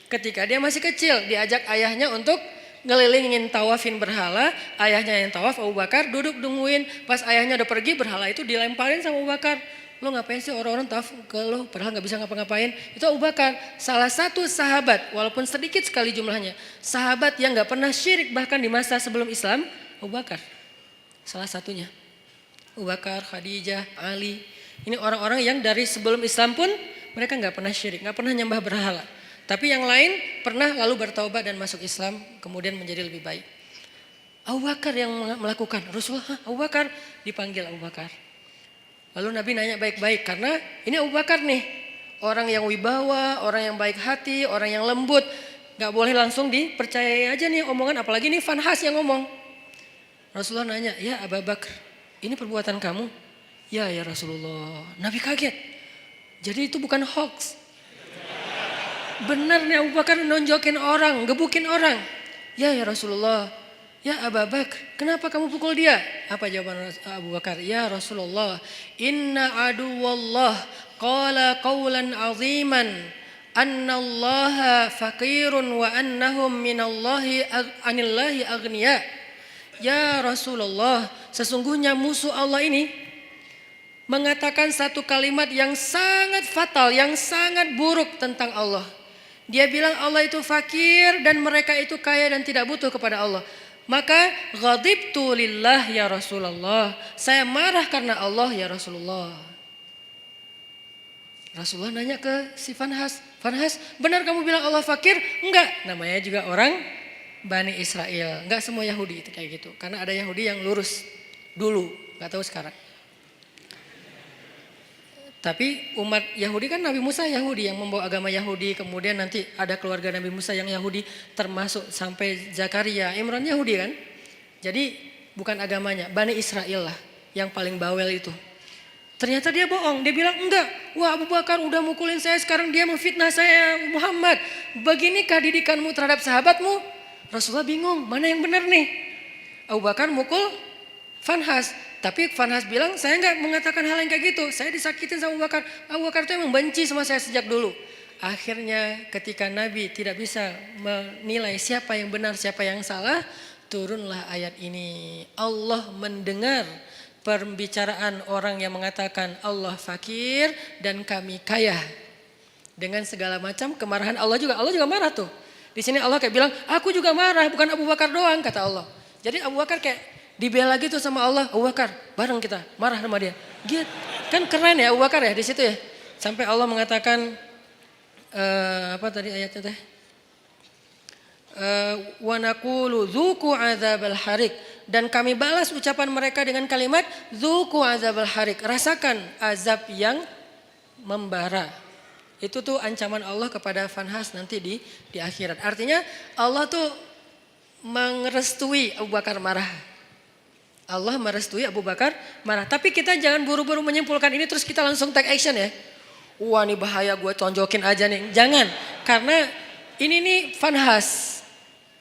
Speaker 1: Ketika dia masih kecil, diajak ayahnya untuk ngelilingin tawafin berhala. Ayahnya yang tawaf, Abu Bakar duduk nungguin. Pas ayahnya udah pergi, berhala itu dilemparin sama Abu Bakar. Lo ngapain sih orang-orang tawaf ke lo padahal nggak bisa ngapa-ngapain. Itu Abu Bakar, salah satu sahabat walaupun sedikit sekali jumlahnya. Sahabat yang nggak pernah syirik bahkan di masa sebelum Islam, Abu Bakar. Salah satunya. Abu Bakar, Khadijah, Ali. Ini orang-orang yang dari sebelum Islam pun mereka nggak pernah syirik, nggak pernah nyembah berhala. Tapi yang lain pernah lalu bertaubat dan masuk Islam kemudian menjadi lebih baik. Abu Bakar yang melakukan. Rasulullah, Abu Bakar, dipanggil Abu Bakar. Lalu Nabi nanya baik-baik karena ini Abu Bakar nih. Orang yang wibawa, orang yang baik hati, orang yang lembut. Gak boleh langsung dipercayai aja nih omongan, apalagi nih Fanhas yang ngomong. Rasulullah nanya, ya Abu Bakar, ini perbuatan kamu? Ya Rasulullah. Nabi kaget. Jadi itu bukan hoax. Benar nih Abu Bakar nonjokin orang, gebukin orang. Ya Rasulullah. Ya Abu Bakar, kenapa kamu pukul dia? Apa jawaban Abu Bakar? Ya Rasulullah, inna aduwallah qala qawlan aziman annallaha faqirun wa annahum anillahi aghniya. Ya Rasulullah, sesungguhnya musuh Allah ini mengatakan satu kalimat yang sangat fatal, yang sangat buruk tentang Allah. Dia bilang Allah itu fakir dan mereka itu kaya dan tidak butuh kepada Allah. Maka ghadibtu lillah ya Rasulullah. Saya marah karena Allah ya Rasulullah. Rasulullah nanya ke si Fanhas. Fanhas, benar kamu bilang Allah fakir? Enggak, namanya juga orang Bani Israel. Enggak semua Yahudi itu kayak gitu. Karena ada Yahudi yang lurus dulu, enggak tahu sekarang. Tapi umat Yahudi kan Nabi Musa Yahudi yang membawa agama Yahudi. Kemudian nanti ada keluarga Nabi Musa yang Yahudi termasuk sampai Zakaria, Imran Yahudi kan. Jadi bukan agamanya, Bani Israel lah yang paling bawel itu. Ternyata dia bohong, dia bilang enggak. Wah Abu Bakar udah mukulin saya, sekarang dia memfitnah saya Muhammad. Beginikah didikanmu terhadap sahabatmu? Rasulullah bingung, mana yang benar nih? Abu Bakar mukul Fanhas. Tapi Fanhas bilang saya nggak mengatakan hal yang kayak gitu. Saya disakitin sama Abu Bakar. Abu Bakar itu emang benci sama saya sejak dulu. Akhirnya ketika Nabi tidak bisa menilai siapa yang benar siapa yang salah, turunlah ayat ini. Allah mendengar pembicaraan orang yang mengatakan Allah fakir dan kami kaya. Dengan segala macam kemarahan Allah juga marah tuh. Di sini Allah kayak bilang, aku juga marah, bukan Abu Bakar doang kata Allah. Jadi Abu Bakar kayak dibela gitu sama Allah, Abu Bakar bareng kita marah sama dia. Gitu. Kan keren ya Abu Bakar ya di situ ya. Sampai Allah mengatakan apa tadi ayatnya teh? Wa naqulu dzuqu adzabal harik, dan kami balas ucapan mereka dengan kalimat dzuqu adzabal harik, rasakan azab yang membara. Itu tuh ancaman Allah kepada Fanhas nanti di akhirat. Artinya Allah tuh merestui Abu Bakar marah. Allah merestui Abu Bakar marah. Tapi kita jangan buru-buru menyimpulkan ini terus kita langsung take action ya. Wah ini bahaya, gue tonjokin aja nih. Jangan, karena ini nih Fanhas.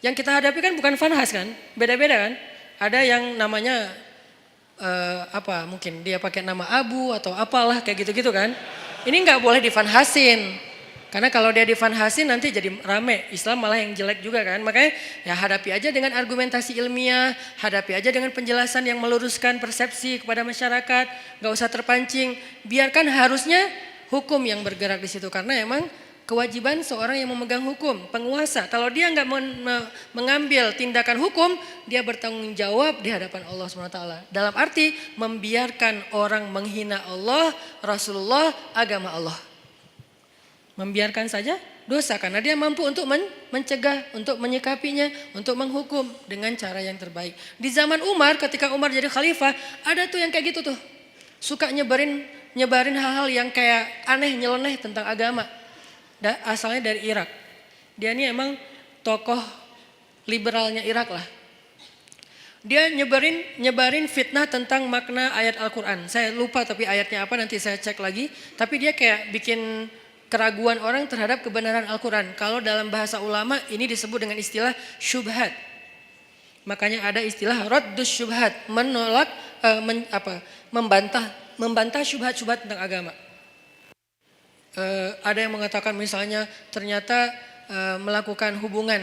Speaker 1: Yang kita hadapi kan bukan Fanhas kan, beda-beda kan. Ada yang namanya mungkin dia pakai nama Abu atau apalah kayak gitu-gitu kan. Ini nggak boleh difanhasin. Karena kalau dia difanhasin nanti jadi rame, Islam malah yang jelek juga kan. Makanya ya hadapi aja dengan argumentasi ilmiah, hadapi aja dengan penjelasan yang meluruskan persepsi kepada masyarakat, gak usah terpancing. Biarkan harusnya hukum yang bergerak di situ, karena emang kewajiban seorang yang memegang hukum, penguasa. Kalau dia nggak mengambil tindakan hukum, dia bertanggung jawab di hadapan Allah SWT. Dalam arti membiarkan orang menghina Allah, Rasulullah, agama Allah. Membiarkan saja dosa karena dia mampu untuk mencegah, untuk menyikapinya, untuk menghukum dengan cara yang terbaik. Di zaman Umar, ketika Umar jadi khalifah, ada tuh yang kayak gitu tuh. Suka nyebarin hal-hal yang kayak aneh, nyeleneh tentang agama. Asalnya dari Irak. Dia ini emang tokoh liberalnya Irak lah. Dia nyebarin fitnah tentang makna ayat Al-Quran. Saya lupa tapi ayatnya apa, nanti saya cek lagi. Tapi dia kayak bikin keraguan orang terhadap kebenaran Al-Quran. Kalau dalam bahasa ulama ini disebut dengan istilah syubhat. Makanya ada istilah raddus syubhat, menolak, membantah syubhat-syubhat tentang agama. Ada yang mengatakan misalnya ternyata melakukan hubungan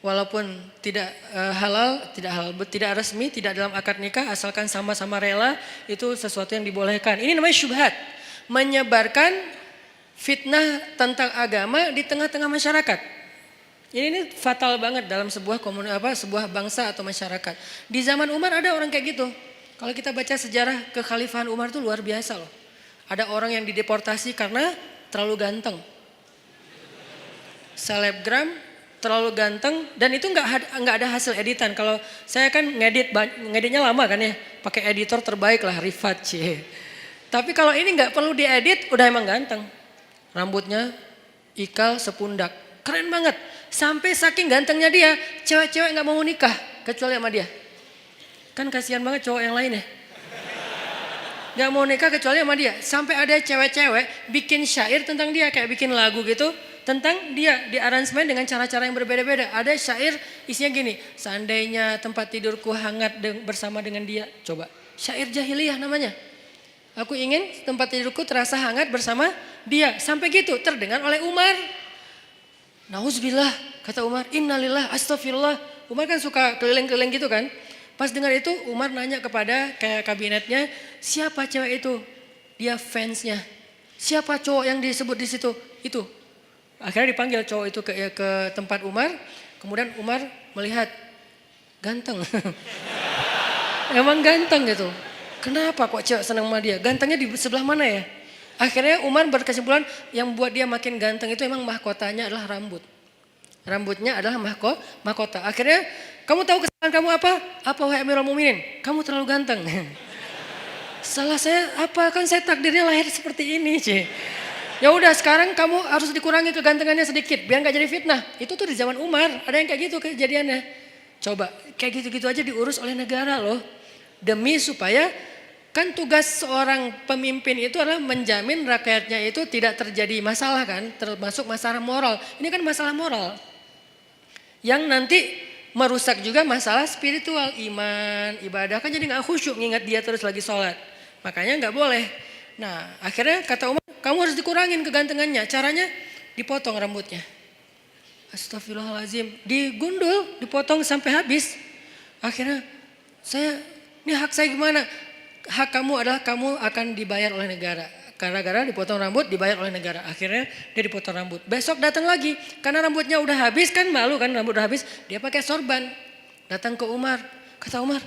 Speaker 1: walaupun tidak halal, tidak resmi, tidak dalam akad nikah, asalkan sama-sama rela, itu sesuatu yang dibolehkan. Ini namanya syubhat. menyebarkan fitnah tentang agama di tengah-tengah masyarakat. Ini fatal banget dalam sebuah sebuah bangsa atau masyarakat. Di zaman Umar ada orang kayak gitu. Kalau kita baca sejarah kekhalifahan Umar itu luar biasa loh. Ada orang yang dideportasi karena terlalu ganteng. Selebgram terlalu ganteng dan itu nggak ada hasil editan. Kalau saya kan ngeditnya lama kan ya, pakai editor terbaik lah Rifat C. Tapi kalau ini nggak perlu diedit, udah emang ganteng. Rambutnya ikal sepundak, keren banget. Sampai saking gantengnya dia, cewek-cewek nggak mau nikah kecuali sama dia. Kan kasihan banget cowok yang lain ya. Nggak mau nikah kecuali sama dia. Sampai ada cewek-cewek bikin syair tentang dia, kayak bikin lagu gitu tentang dia, di aransemen dengan cara-cara yang berbeda-beda. Ada syair isinya gini, seandainya tempat tidurku hangat bersama dengan dia. Coba, syair jahiliyah namanya. Aku ingin tempat tidurku terasa hangat bersama dia. Sampai gitu terdengar oleh Umar. Nauzubillah, kata Umar, innalillah, astagfirullah. Umar kan suka keliling-keliling gitu kan. Pas dengar itu Umar nanya kepada kayak kabinetnya, siapa cewek itu? Dia fansnya. Siapa cowok yang disebut di situ? Itu. Akhirnya dipanggil cowok itu ke tempat Umar. Kemudian Umar melihat, ganteng. Emang ganteng gitu. Kenapa kok cewek senang sama dia? Gantengnya di sebelah mana ya? Akhirnya Umar berkesimpulan yang buat dia makin ganteng itu emang mahkotanya adalah rambut. Rambutnya adalah mahkota. Akhirnya, kamu tahu kesalahan kamu apa? Apa wahai Amirul Mukminin? Kamu terlalu ganteng. Salah saya apa? Kan saya takdirnya lahir seperti ini, Ci. Ya udah sekarang kamu harus dikurangi kegantengannya sedikit biar nggak jadi fitnah. Itu tuh di zaman Umar, ada yang kayak gitu kejadiannya. Coba, kayak gitu-gitu aja diurus oleh negara loh. Demi supaya kan tugas seorang pemimpin itu adalah menjamin rakyatnya itu tidak terjadi masalah kan, termasuk masalah moral. Ini kan masalah moral. Yang nanti merusak juga masalah spiritual, iman, ibadah. Kan jadi gak khusyuk ngingat dia terus lagi sholat. Makanya gak boleh. Nah akhirnya kata Umar, kamu harus dikurangin kegantengannya. Caranya dipotong rambutnya. Astagfirullahaladzim. Digundul, dipotong sampai habis. Akhirnya ini hak saya gimana? Hak kamu adalah kamu akan dibayar oleh negara. Gara-gara dipotong rambut dibayar oleh negara. Akhirnya dia dipotong rambut. Besok datang lagi. Karena rambutnya udah habis kan, malu kan rambut udah habis. Dia pakai sorban. Datang ke Umar. Kata Umar,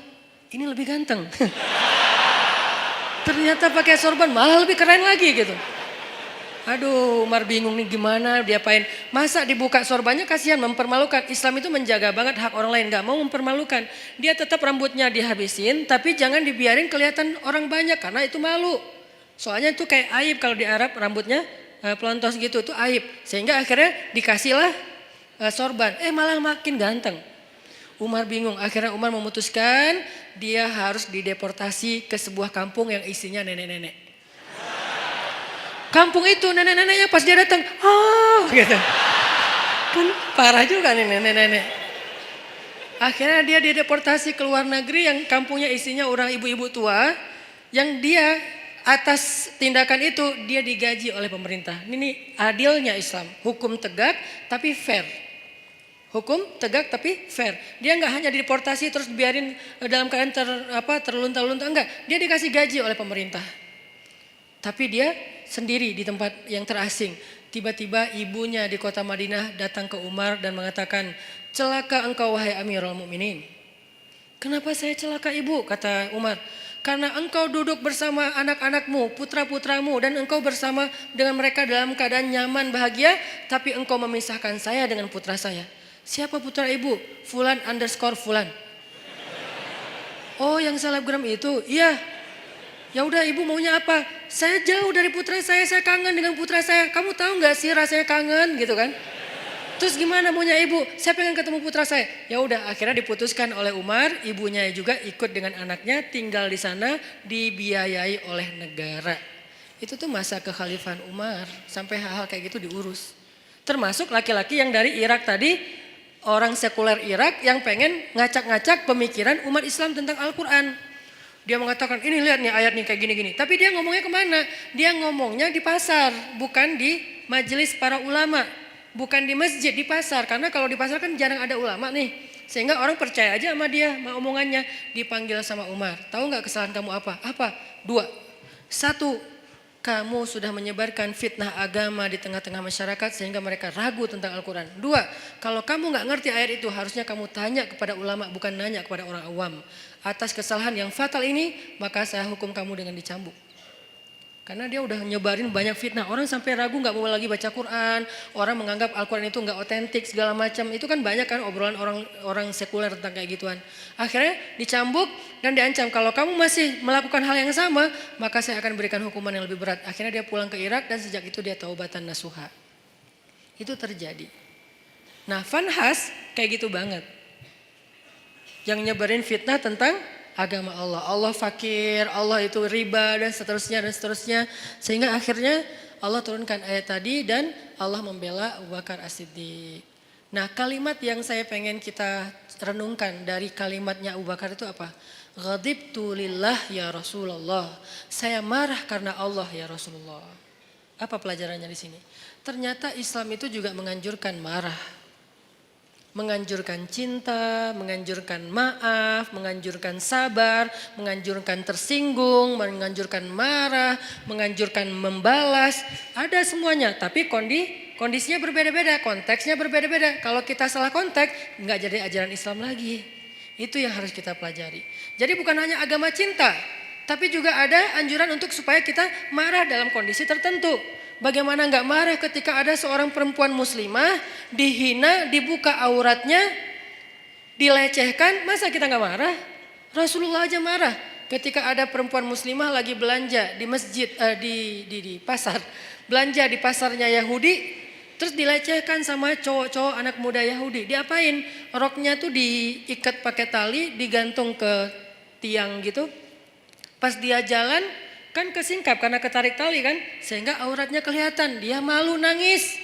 Speaker 1: ini lebih ganteng. Ternyata pakai sorban malah lebih keren lagi gitu. Aduh Umar bingung nih gimana diapain. Masa dibuka sorbannya, kasihan mempermalukan. Islam itu menjaga banget hak orang lain, gak mau mempermalukan. Dia tetap rambutnya dihabisin tapi jangan dibiarin kelihatan orang banyak karena itu malu. Soalnya itu kayak aib kalau di Arab rambutnya pelontos gitu itu aib. Sehingga akhirnya dikasihlah sorban. Malah makin ganteng. Umar bingung. Akhirnya Umar memutuskan dia harus dideportasi ke sebuah kampung yang isinya nenek-nenek. Kampung itu nenek-neneknya pas dia datang, gitu. Kan parah juga nih nenek-nenek. Akhirnya dia dideportasi ke luar negeri yang kampungnya isinya orang ibu-ibu tua. Yang dia atas tindakan itu dia digaji oleh pemerintah. Ini adilnya Islam, hukum tegak tapi fair. Hukum tegak tapi fair. Dia nggak hanya dideportasi terus biarin dalam keadaan terlunta-lunta, enggak. Dia dikasih gaji oleh pemerintah. Tapi dia sendiri di tempat yang terasing. Tiba-tiba ibunya di kota Madinah datang ke Umar dan mengatakan, celaka engkau wahai Amirul Mukminin. Kenapa saya celaka ibu? Kata Umar. Karena engkau duduk bersama anak-anakmu, putra-putramu dan engkau bersama dengan mereka dalam keadaan nyaman, bahagia. Tapi engkau memisahkan saya dengan putra saya. Siapa putra ibu? Fulan underscore Fulan. Oh yang selebgram itu? Iya. Ya udah ibu maunya apa? Saya jauh dari putra saya kangen dengan putra saya. Kamu tahu gak sih rasanya kangen gitu kan? Terus gimana maunya ibu? Saya pengen ketemu putra saya. Ya udah akhirnya diputuskan oleh Umar, ibunya juga ikut dengan anaknya tinggal di sana dibiayai oleh negara. Itu tuh masa kekhalifahan Umar sampai hal-hal kayak gitu diurus. Termasuk laki-laki yang dari Irak tadi, orang sekuler Irak yang pengen ngacak-ngacak pemikiran umat Islam tentang Al-Quran. Dia mengatakan ini lihat nih ayat nih kayak gini-gini. Tapi dia ngomongnya kemana? Dia ngomongnya di pasar, bukan di majelis para ulama. Bukan di masjid, di pasar. Karena kalau di pasar kan jarang ada ulama nih. Sehingga orang percaya aja sama dia, sama omongannya. Dipanggil sama Umar. Tahu gak kesalahan kamu apa? Apa? 2. 1. kamu sudah menyebarkan fitnah agama di tengah-tengah masyarakat sehingga mereka ragu tentang Al-Quran. 2, kalau kamu nggak ngerti ayat itu harusnya kamu tanya kepada ulama, bukan nanya kepada orang awam. Atas kesalahan yang fatal ini maka saya hukum kamu dengan dicambuk. Karena dia udah nyebarin banyak fitnah. Orang sampai ragu nggak mau lagi baca Quran. Orang menganggap Al-Quran itu nggak otentik segala macam. Itu kan banyak kan obrolan orang sekuler tentang kayak gituan. Akhirnya dicambuk dan diancam. Kalau kamu masih melakukan hal yang sama, maka saya akan berikan hukuman yang lebih berat. Akhirnya dia pulang ke Irak dan sejak itu dia taubatan nasuha. Itu terjadi. Nah, Vanhas kayak gitu banget. Yang nyebarin fitnah tentang agama Allah. Allah fakir, Allah itu riba dan seterusnya. Sehingga akhirnya Allah turunkan ayat tadi dan Allah membela Abu Bakar As-Siddiq. Nah, kalimat yang saya pengen kita renungkan dari kalimatnya Abu Bakar itu apa? Ghadibtu lillah ya Rasulullah. Saya marah karena Allah ya Rasulullah. Apa pelajarannya di sini? Ternyata Islam itu juga menganjurkan marah. Menganjurkan cinta, menganjurkan maaf, menganjurkan sabar, menganjurkan tersinggung, menganjurkan marah, menganjurkan membalas. Ada semuanya, tapi kondisinya berbeda-beda, konteksnya berbeda-beda. Kalau kita salah konteks, nggak jadi ajaran Islam lagi. Itu yang harus kita pelajari. Jadi bukan hanya agama cinta, tapi juga ada anjuran untuk supaya kita marah dalam kondisi tertentu. Bagaimana nggak marah ketika ada seorang perempuan muslimah dihina, dibuka auratnya, dilecehkan, masa kita nggak marah? Rasulullah aja marah ketika ada perempuan muslimah lagi belanja di masjid, di pasar, belanja di pasarnya Yahudi, terus dilecehkan sama cowok-cowok anak muda Yahudi. Diapain? Roknya tuh diikat pakai tali, digantung ke tiang gitu. Pas dia jalan, kan kesingkap karena ketarik tali kan, sehingga auratnya kelihatan. Dia malu nangis,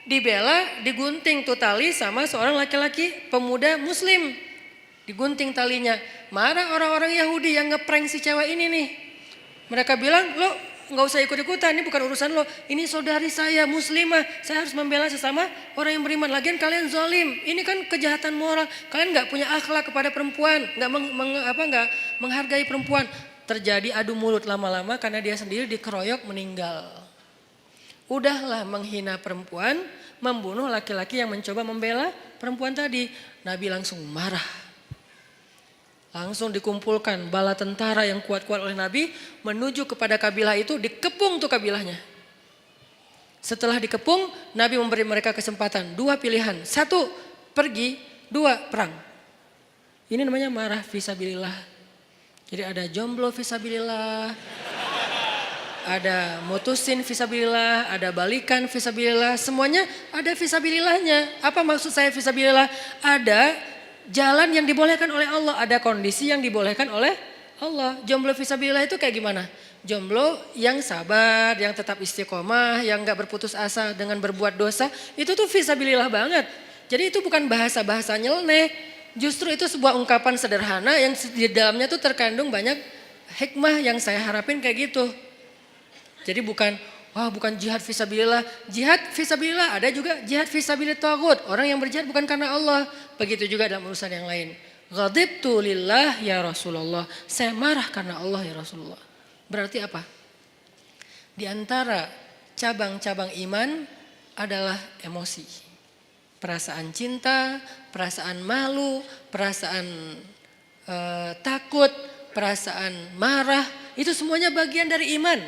Speaker 1: dibela, digunting tuh tali sama seorang laki-laki pemuda muslim, digunting talinya. Marah orang-orang Yahudi yang ngeprank si cewek ini nih. Mereka bilang, lo nggak usah ikut-ikutan, ini bukan urusan lo, ini saudari saya muslimah, saya harus membela sesama orang yang beriman. Lagian kalian zalim, ini kan kejahatan moral, kalian nggak punya akhlak kepada perempuan, nggak menghargai perempuan. Terjadi adu mulut lama-lama karena dia sendiri dikeroyok meninggal. Udahlah menghina perempuan, membunuh laki-laki yang mencoba membela perempuan tadi. Nabi langsung marah. Langsung dikumpulkan bala tentara yang kuat-kuat oleh Nabi menuju kepada kabilah itu, dikepung tuh kabilahnya. Setelah dikepung, Nabi memberi mereka kesempatan, 2 pilihan. 1, pergi, 2, perang. Ini namanya marah fisabilillah. Jadi ada jomblo fisabilillah, ada mutusin fisabilillah, ada balikan fisabilillah, semuanya ada fisabilillahnya. Apa maksud saya fisabilillah? Ada jalan yang dibolehkan oleh Allah, ada kondisi yang dibolehkan oleh Allah. Jomblo fisabilillah itu kayak gimana? Jomblo yang sabar, yang tetap istiqomah, yang gak berputus asa dengan berbuat dosa, itu tuh fisabilillah banget. Jadi itu bukan bahasa-bahasa nyeleneh. Justru itu sebuah ungkapan sederhana yang di dalamnya tuh terkandung banyak hikmah yang saya harapin kayak gitu. Jadi bukan jihad fisabilillah. Jihad fisabilillah, ada juga jihad fisabilillah taghut. Orang yang berjihad bukan karena Allah. Begitu juga dalam urusan yang lain. Ghadibtu lillah ya Rasulullah. Saya marah karena Allah ya Rasulullah. Berarti apa? Di antara cabang-cabang iman adalah emosi. Perasaan cinta, perasaan malu, perasaan takut, perasaan marah, itu semuanya bagian dari iman.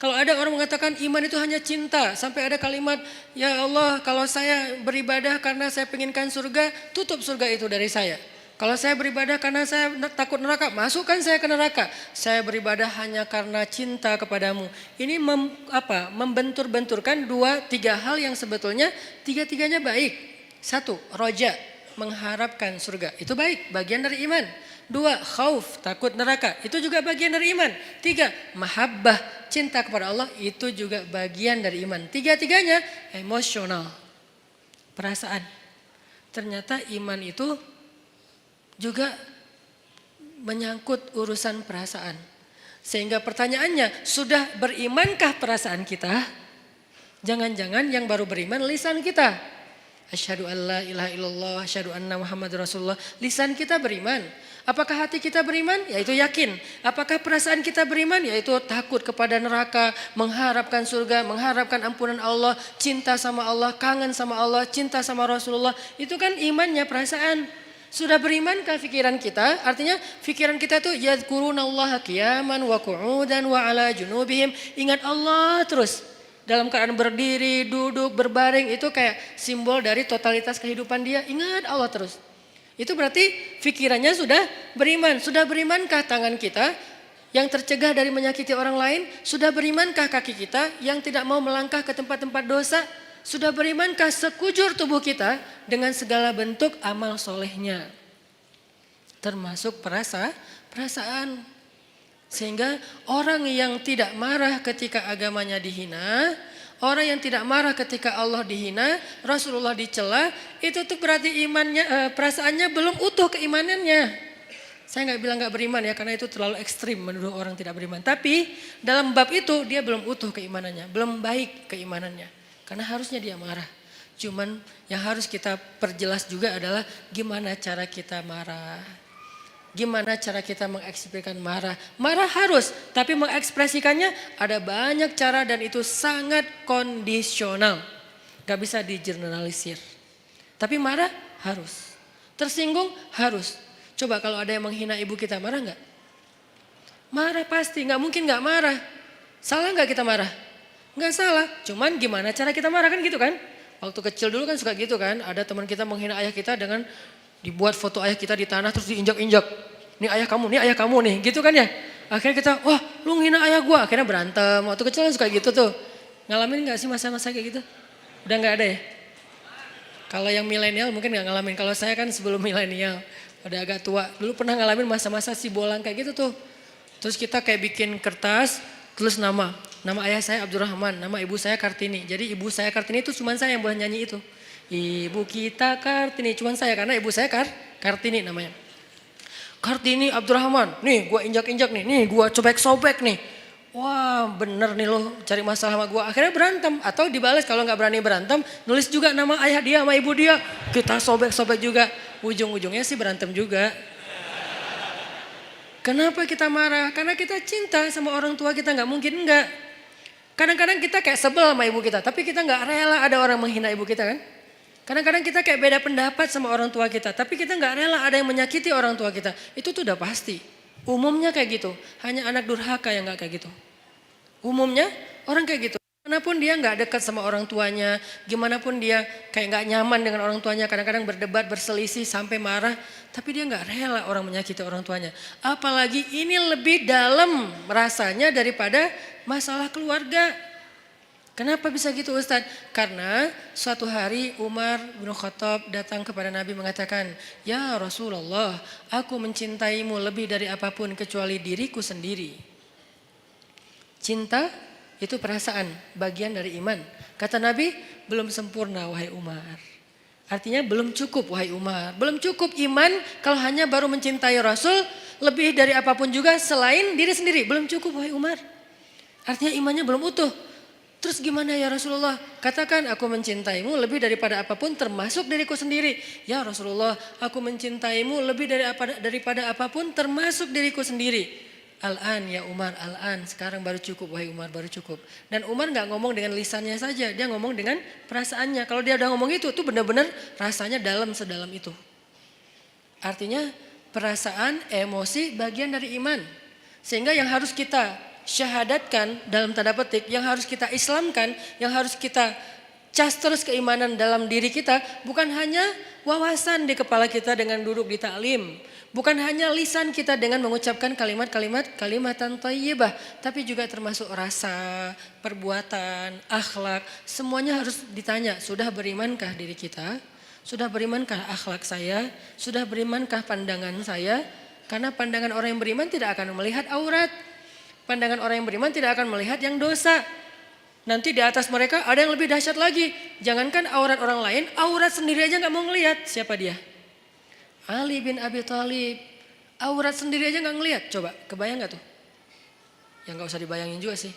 Speaker 1: Kalau ada orang mengatakan iman itu hanya cinta, sampai ada kalimat, ya Allah kalau saya beribadah karena saya penginkan surga, tutup surga itu dari saya. Kalau saya beribadah karena saya takut neraka, masukkan saya ke neraka. Saya beribadah hanya karena cinta kepadamu. Ini membentur-benturkan 2-3 hal yang sebetulnya tiga-tiganya baik. 1, roja, mengharapkan surga. Itu baik, bagian dari iman. 2, khauf, takut neraka. Itu juga bagian dari iman. 3, mahabbah, cinta kepada Allah. Itu juga bagian dari iman. Tiga-tiganya emosional, perasaan. Ternyata iman itu juga menyangkut urusan perasaan. Sehingga pertanyaannya, sudah berimankah perasaan kita? Jangan-jangan yang baru beriman lisan kita. Asyhadu an la ilaha illallah, asyhadu anna Muhammadar Rasulullah. Lisan kita beriman. Apakah hati kita beriman? Yaitu yakin. Apakah perasaan kita beriman? Yaitu takut kepada neraka, mengharapkan surga, mengharapkan ampunan Allah, cinta sama Allah, kangen sama Allah, cinta sama Rasulullah. Itu kan imannya, perasaan. Sudah berimankah pikiran kita? Artinya pikiran kita tuh yadhkurunallaha qiyaman wa qu'udan wa ala junubihim. Ingat Allah terus. Dalam keadaan berdiri, duduk, berbaring, itu kayak simbol dari totalitas kehidupan dia. Ingat Allah terus. Itu berarti pikirannya sudah beriman. Sudah berimankah tangan kita yang tercegah dari menyakiti orang lain? Sudah berimankah kaki kita yang tidak mau melangkah ke tempat-tempat dosa? Sudah berimankah sekujur tubuh kita dengan segala bentuk amal solehnya? Termasuk perasaan. Sehingga orang yang tidak marah ketika agamanya dihina, orang yang tidak marah ketika Allah dihina, Rasulullah dicela, itu tuh berarti imannya, perasaannya belum utuh keimanannya. Saya nggak bilang nggak beriman ya, karena itu terlalu ekstrim menuduh orang tidak beriman. Tapi dalam bab itu dia belum utuh keimanannya, belum baik keimanannya. Karena harusnya dia marah. Cuman yang harus kita perjelas juga adalah gimana cara kita marah. Gimana cara kita mengekspresikan marah. Marah harus, tapi mengekspresikannya ada banyak cara dan itu sangat kondisional. Gak bisa digeneralisir. Tapi marah harus. Tersinggung harus. Coba kalau ada yang menghina ibu kita, marah gak? Marah pasti, gak mungkin gak marah. Salah gak kita marah? Gak salah, cuman gimana cara kita marah kan gitu kan? Waktu kecil dulu kan suka gitu kan, ada teman kita menghina ayah kita dengan dibuat foto ayah kita di tanah terus diinjak-injak. Nih ayah kamu nih, gitu kan ya. Akhirnya kita, wah lu menghina ayah gua, akhirnya berantem. Waktu kecil kan suka gitu tuh. Ngalamin gak sih masa-masa kayak gitu? Udah gak ada ya? Kalau yang milenial mungkin gak ngalamin, kalau saya kan sebelum milenial, udah agak tua. Dulu pernah ngalamin masa-masa si bolang kayak gitu tuh. Terus kita kayak bikin kertas, tulis nama ayah saya Abdurrahman, nama ibu saya Kartini. Jadi ibu saya Kartini itu cuma saya yang boleh nyanyi itu. Ibu kita Kartini, cuma saya karena ibu saya Kartini namanya. Kartini Abdurrahman, nih gua injak-injak nih gua sobek-sobek nih. Wah bener nih lo cari masalah sama gua. Akhirnya berantem atau dibalas kalau nggak berani berantem, nulis juga nama ayah dia sama ibu dia. Kita sobek-sobek juga, ujung-ujungnya sih berantem juga. Kenapa kita marah? Karena kita cinta sama orang tua kita, nggak mungkin enggak. Kadang-kadang kita kayak sebel sama ibu kita, tapi kita nggak rela ada orang menghina ibu kita kan. Kadang-kadang kita kayak beda pendapat sama orang tua kita, tapi kita nggak rela ada yang menyakiti orang tua kita. Itu tuh udah pasti. Umumnya kayak gitu, hanya anak durhaka yang nggak kayak gitu. Umumnya orang kayak gitu. Gimanapun dia nggak dekat sama orang tuanya, gimana pun dia kayak nggak nyaman dengan orang tuanya, kadang-kadang berdebat, berselisih sampai marah, tapi dia nggak rela orang menyakiti orang tuanya. Apalagi ini lebih dalam rasanya daripada masalah keluarga. Kenapa bisa gitu Ustadz? Karena suatu hari Umar bin Khattab datang kepada Nabi mengatakan, ya Rasulullah, aku mencintaimu lebih dari apapun kecuali diriku sendiri. Cinta itu perasaan, bagian dari iman. Kata Nabi, belum sempurna wahai Umar. Artinya belum cukup wahai Umar. Belum cukup iman kalau hanya baru mencintai Rasul lebih dari apapun juga selain diri sendiri. Belum cukup wahai Umar. Artinya imannya belum utuh. Terus gimana ya Rasulullah? Katakan aku mencintaimu lebih daripada apapun termasuk diriku sendiri. Ya Rasulullah, aku mencintaimu lebih daripada apapun termasuk diriku sendiri. Al-an ya Umar, al-an. Sekarang baru cukup wahai Umar, baru cukup. Dan Umar gak ngomong dengan lisannya saja, dia ngomong dengan perasaannya. Kalau dia udah ngomong itu benar-benar rasanya dalam sedalam itu. Artinya perasaan, emosi bagian dari iman. Sehingga yang harus kita syahadatkan dalam tanda petik, yang harus kita islamkan, yang harus kita cas terus keimanan dalam diri kita, bukan hanya wawasan di kepala kita dengan duduk di taklim, bukan hanya lisan kita dengan mengucapkan kalimatan thayyibah, tapi juga termasuk rasa, perbuatan, akhlak, semuanya harus ditanya, sudah berimankah diri kita? Sudah berimankah akhlak saya? Sudah berimankah pandangan saya? Karena pandangan orang yang beriman tidak akan melihat aurat. Pandangan orang yang beriman tidak akan melihat yang dosa. Nanti di atas mereka ada yang lebih dahsyat lagi. Jangankan aurat orang lain, aurat sendiri aja gak mau ngelihat. Siapa dia? Ali bin Abi Thalib. Aurat sendiri aja gak ngelihat. Coba, kebayang gak tuh? Ya gak usah dibayangin juga sih.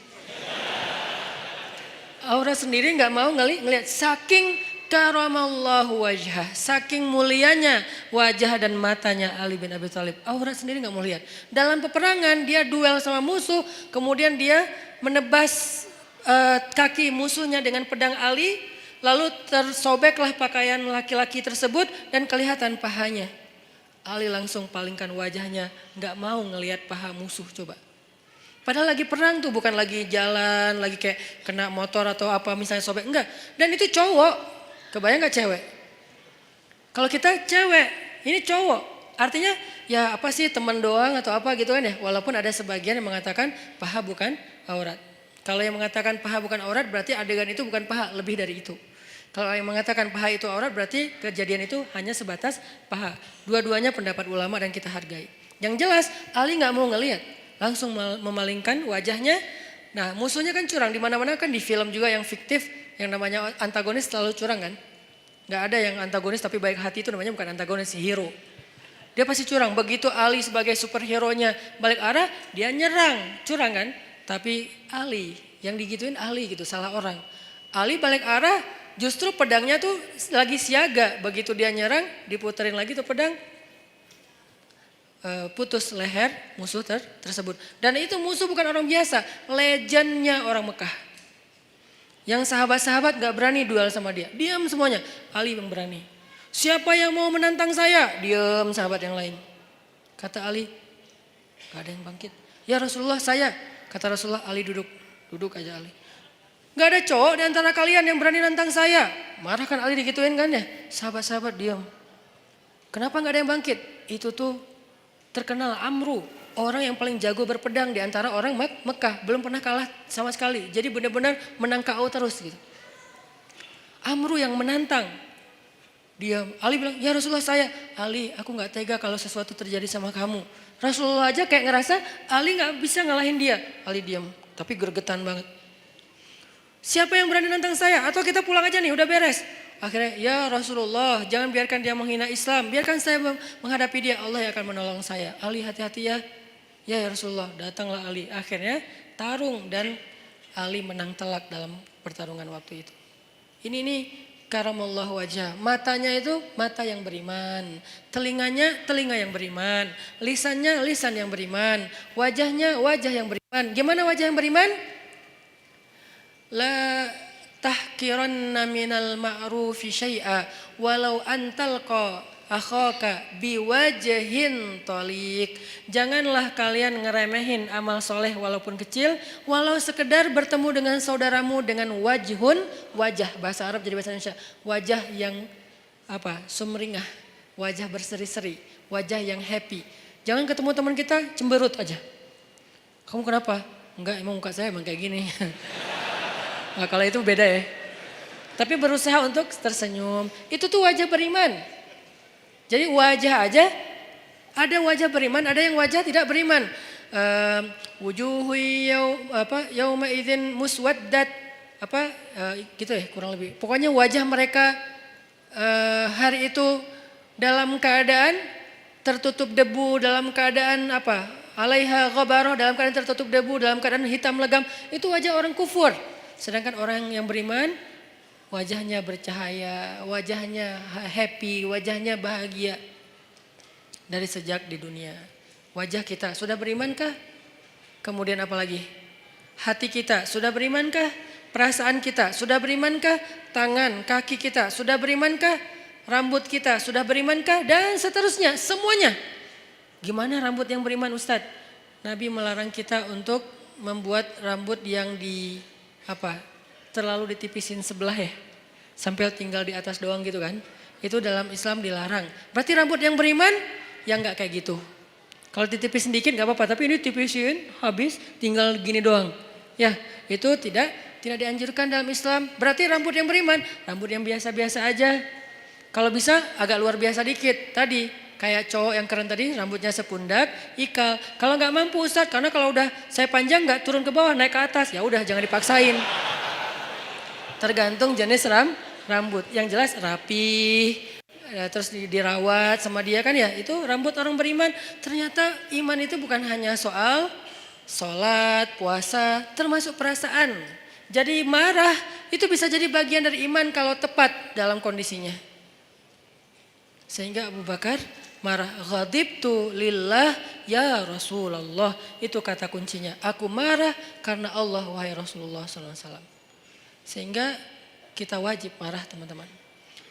Speaker 1: Aurat sendiri gak mau ngelihat. Saking Karamallahu wajhah, saking mulianya wajah dan matanya Ali bin Abi Thalib. Aurat sendiri nggak mau lihat. Dalam peperangan dia duel sama musuh, kemudian dia menebas kaki musuhnya dengan pedang Ali, lalu tersobeklah pakaian laki-laki tersebut dan kelihatan pahanya. Ali langsung palingkan wajahnya, nggak mau ngelihat paha musuh coba. Padahal lagi perang tuh, bukan lagi jalan, lagi kayak kena motor atau apa misalnya sobek, enggak. Dan itu cowok. Kebayang gak cewek? Kalau kita cewek, ini cowok. Artinya ya apa sih, teman doang atau apa gitu kan ya. Walaupun ada sebagian yang mengatakan paha bukan aurat. Kalau yang mengatakan paha bukan aurat berarti adegan itu bukan paha, lebih dari itu. Kalau yang mengatakan paha itu aurat berarti kejadian itu hanya sebatas paha. Dua-duanya pendapat ulama dan kita hargai. Yang jelas Ali gak mau ngelihat. Langsung memalingkan wajahnya. Nah musuhnya kan curang. Dimana-mana kan di film juga yang fiktif. Yang namanya antagonis selalu curang kan. Gak ada yang antagonis tapi baik hati, itu namanya bukan antagonis, hero. Dia pasti curang. Begitu Ali sebagai superhero-nya balik arah, dia nyerang. Curang kan. Tapi Ali, yang digituin Ali gitu, salah orang. Ali balik arah, justru pedangnya tuh lagi siaga. Begitu dia nyerang, diputerin lagi tuh pedang. Putus leher musuh tersebut. Dan itu musuh bukan orang biasa. Legendnya orang Mekah. Yang sahabat-sahabat gak berani duel sama dia. Diam semuanya. Ali yang berani. Siapa yang mau menantang saya? Diam sahabat yang lain. Kata Ali, gak ada yang bangkit. Ya Rasulullah saya. Kata Rasulullah, Ali duduk. Duduk aja Ali. Gak ada cowok di antara kalian yang berani nantang saya. Marah kan Ali digituin kan ya. Sahabat-sahabat diam. Kenapa gak ada yang bangkit? Itu tuh terkenal Amru. Orang yang paling jago berpedang di antara orang Mekah. Belum pernah kalah sama sekali. Jadi benar-benar menang KO terus gitu. Amru yang menantang. Dia, Ali bilang, ya Rasulullah saya. Ali, aku gak tega kalau sesuatu terjadi sama kamu. Rasulullah aja kayak ngerasa Ali gak bisa ngalahin dia. Ali diam, tapi gergetan banget. Siapa yang berani nantang saya? Atau kita pulang aja nih, udah beres. Akhirnya, ya Rasulullah, jangan biarkan dia menghina Islam. Biarkan saya menghadapi dia, Allah yang akan menolong saya. Ali hati-hati ya. Ya Rasulullah, datanglah Ali. Akhirnya tarung dan Ali menang telak dalam pertarungan waktu itu. Ini karamallahu wajah. Matanya itu mata yang beriman. Telinganya telinga yang beriman. Lisannya lisan yang beriman. Wajahnya wajah yang beriman. Gimana wajah yang beriman? La tahkiranna minal ma'rufi syai'a walau antalqa akhaka biwajhin tolik. Janganlah kalian ngeremehin amal soleh walaupun kecil. Walau sekedar bertemu dengan saudaramu dengan wajhun, wajah bahasa Arab jadi bahasa Indonesia. Wajah yang apa? Sumringah, wajah berseri-seri, wajah yang happy. Jangan ketemu teman kita cemberut aja. Kamu kenapa? Enggak, emang muka saya emang kayak gini. Nah, kalau itu beda ya. Tapi berusaha untuk tersenyum. Itu tuh wajah beriman. Jadi wajah aja, ada wajah beriman, ada yang wajah tidak beriman. Wujuhu yauma idzin muswaddat, gitu ya kurang lebih. Pokoknya wajah mereka hari itu dalam keadaan tertutup debu, dalam keadaan apa? Alaiha ghabarah, dalam keadaan tertutup debu, dalam keadaan hitam legam. Itu wajah orang kufur. Sedangkan orang yang beriman wajahnya bercahaya, wajahnya happy, wajahnya bahagia dari sejak di dunia. Wajah kita sudah berimankah? Kemudian apa lagi? Hati kita sudah berimankah? Perasaan kita sudah berimankah? Tangan, kaki kita sudah berimankah? Rambut kita sudah berimankah? Dan seterusnya, semuanya. Gimana rambut yang beriman Ustadz? Nabi melarang kita untuk membuat rambut yang terlalu ditipisin sebelah ya. Sampai tinggal di atas doang gitu kan. Itu dalam Islam dilarang. Berarti rambut yang beriman yang gak kayak gitu. Kalau ditipis sedikit gak apa-apa. Tapi ini tipisin habis tinggal gini doang. Ya itu tidak dianjurkan dalam Islam. Berarti rambut yang beriman. Rambut yang biasa-biasa aja. Kalau bisa agak luar biasa dikit. Tadi kayak cowok yang keren tadi rambutnya sepundak. Ikal. Kalau gak mampu Ustadz. Karena kalau udah saya panjang gak turun ke bawah naik ke atas. Ya udah jangan dipaksain. Tergantung jenis rambut. Yang jelas rapi, terus dirawat sama dia kan ya. Itu rambut orang beriman. Ternyata iman itu bukan hanya soal sholat, puasa, termasuk perasaan. Jadi marah itu bisa jadi bagian dari iman kalau tepat dalam kondisinya. Sehingga Abu Bakar marah, ghadibtu lillah ya Rasulullah. Itu kata kuncinya. Aku marah karena Allah wahai Rasulullah SAW. Sehingga kita wajib marah teman-teman.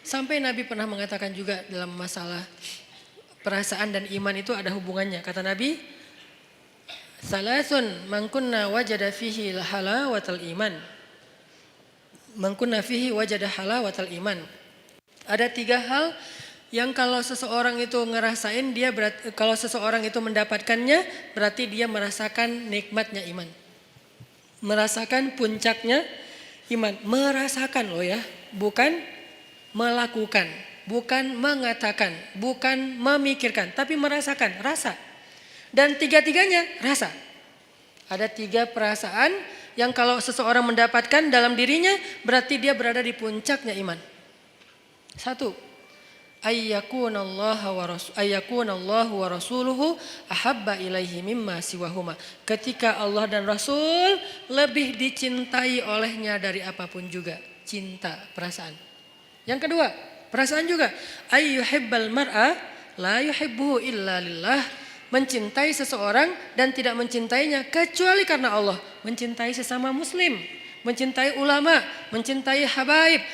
Speaker 1: Sampai Nabi pernah mengatakan juga dalam masalah perasaan dan iman itu ada hubungannya. Kata Nabi, salasun man kunna wajada fihi halawatal iman. Man kunna fihi wajada halawatal iman. Ada 3 hal yang kalau seseorang itu ngerasain kalau seseorang itu mendapatkannya berarti dia merasakan nikmatnya iman. Merasakan puncaknya iman. Merasakan loh ya, bukan melakukan, bukan mengatakan, bukan memikirkan, tapi merasakan, rasa. Dan 3-tiganya rasa. Ada 3 perasaan yang kalau seseorang mendapatkan dalam dirinya berarti dia berada di puncaknya iman. 1. Ayyakunallahu wa rasuluhu ahabba ilaihi mimma siwahuma. Ketika Allah dan Rasul lebih dicintai olehnya dari apapun juga. Cinta, perasaan. Yang kedua, perasaan juga. Ayyuhibbal mar'a la yuhibbuhu illa lillah. Mencintai seseorang dan tidak mencintainya kecuali karena Allah. Mencintai sesama muslim. Mencintai ulama, mencintai habaib,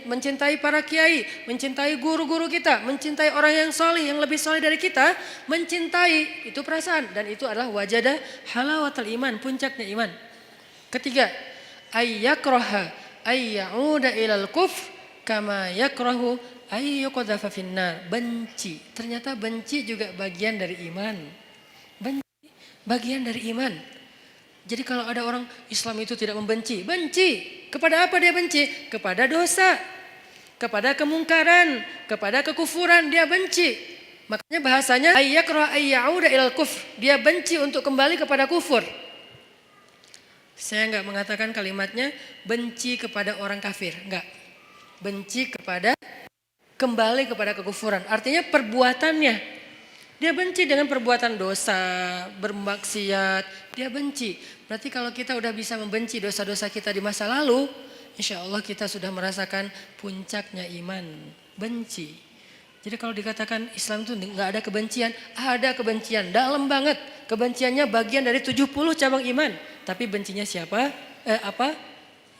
Speaker 1: mencintai para kiai, mencintai guru-guru kita, mencintai orang yang solih, yang lebih solih dari kita, mencintai, itu perasaan. Dan itu adalah wajada halawatul iman, puncaknya iman. Ketiga, ayyakroha ayyauda ilal kufr kama yakrahu ayyuqadhafa finnar. Benci, ternyata benci juga bagian dari iman. Benci, bagian dari iman. Jadi kalau ada orang Islam itu tidak membenci, benci. Kepada apa dia benci? Kepada dosa, kepada kemungkaran, kepada kekufuran dia benci. Makanya bahasanya ayyakraha ayyauda ilal kufr. Dia benci untuk kembali kepada kufur. Saya enggak mengatakan kalimatnya benci kepada orang kafir, enggak. Benci kepada kembali kepada kekufuran. Artinya perbuatannya. Dia benci dengan perbuatan dosa, bermaksiat, dia benci. Berarti kalau kita udah bisa membenci dosa-dosa kita di masa lalu, insya Allah kita sudah merasakan puncaknya iman, benci. Jadi kalau dikatakan Islam itu nggak ada kebencian, ada kebencian, dalam banget. Kebenciannya bagian dari 70 cabang iman. Tapi bencinya siapa? Apa?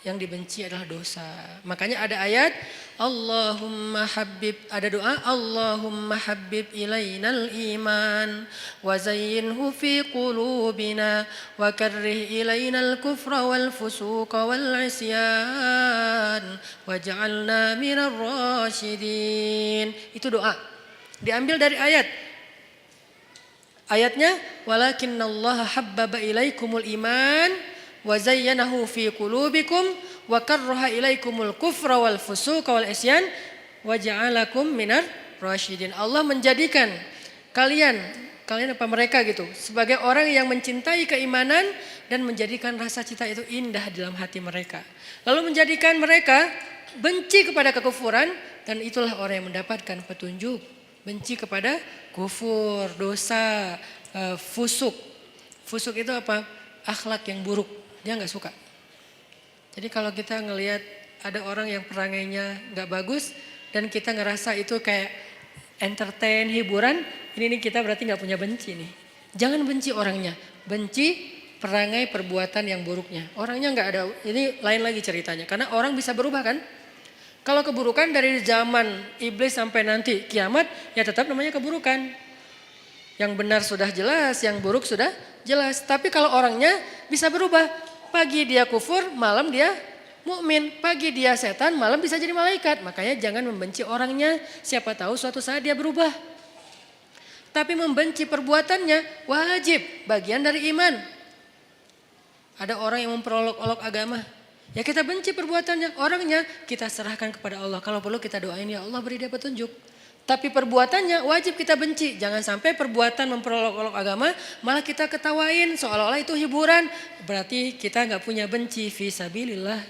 Speaker 1: Yang dibenci adalah dosa. Makanya ada ayat Allahumma habib, ada doa Allahumma habib ilainal iman wa zayyinhu fi qulubina wa karrih ilainal kufra wal fusuqa wal isyan waj'alna minar rasyidin. Itu doa. Diambil dari ayat. Ayatnya walakinnallaha habbaba ilaikumul iman wa zayyanahu fi qulubikum wa karraha ilaikumul kufra wal fusuqa wal isyan wa ja'alakum minar rasyidin. Allah menjadikan kalian apa mereka gitu sebagai orang yang mencintai keimanan dan menjadikan rasa cinta itu indah dalam hati mereka. Lalu menjadikan mereka benci kepada kekufuran dan itulah orang yang mendapatkan petunjuk. Benci kepada kufur, dosa, fusuk. Fusuk itu apa? Akhlak yang buruk. Dia nggak suka. Jadi kalau kita ngelihat ada orang yang perangainya nggak bagus dan kita ngerasa itu kayak entertain, hiburan, ini kita berarti nggak punya benci nih. Jangan benci orangnya, benci perangai perbuatan yang buruknya. Orangnya nggak ada, ini lain lagi ceritanya. Karena orang bisa berubah kan? Kalau keburukan dari zaman iblis sampai nanti kiamat, ya tetap namanya keburukan. Yang benar sudah jelas, yang buruk sudah jelas. Tapi kalau orangnya bisa berubah. Pagi dia kufur, malam dia mukmin. Pagi dia setan, malam bisa jadi malaikat. Makanya jangan membenci orangnya. Siapa tahu suatu saat dia berubah. Tapi membenci perbuatannya wajib, bagian dari iman. Ada orang yang memperolok-olok agama. Ya kita benci perbuatannya, orangnya kita serahkan kepada Allah. Kalau perlu kita doain ya Allah beri dia petunjuk. Tapi perbuatannya wajib kita benci. Jangan sampai perbuatan memperolok-olok agama malah kita ketawain seolah-olah itu hiburan. Berarti kita nggak punya benci fisabilillah.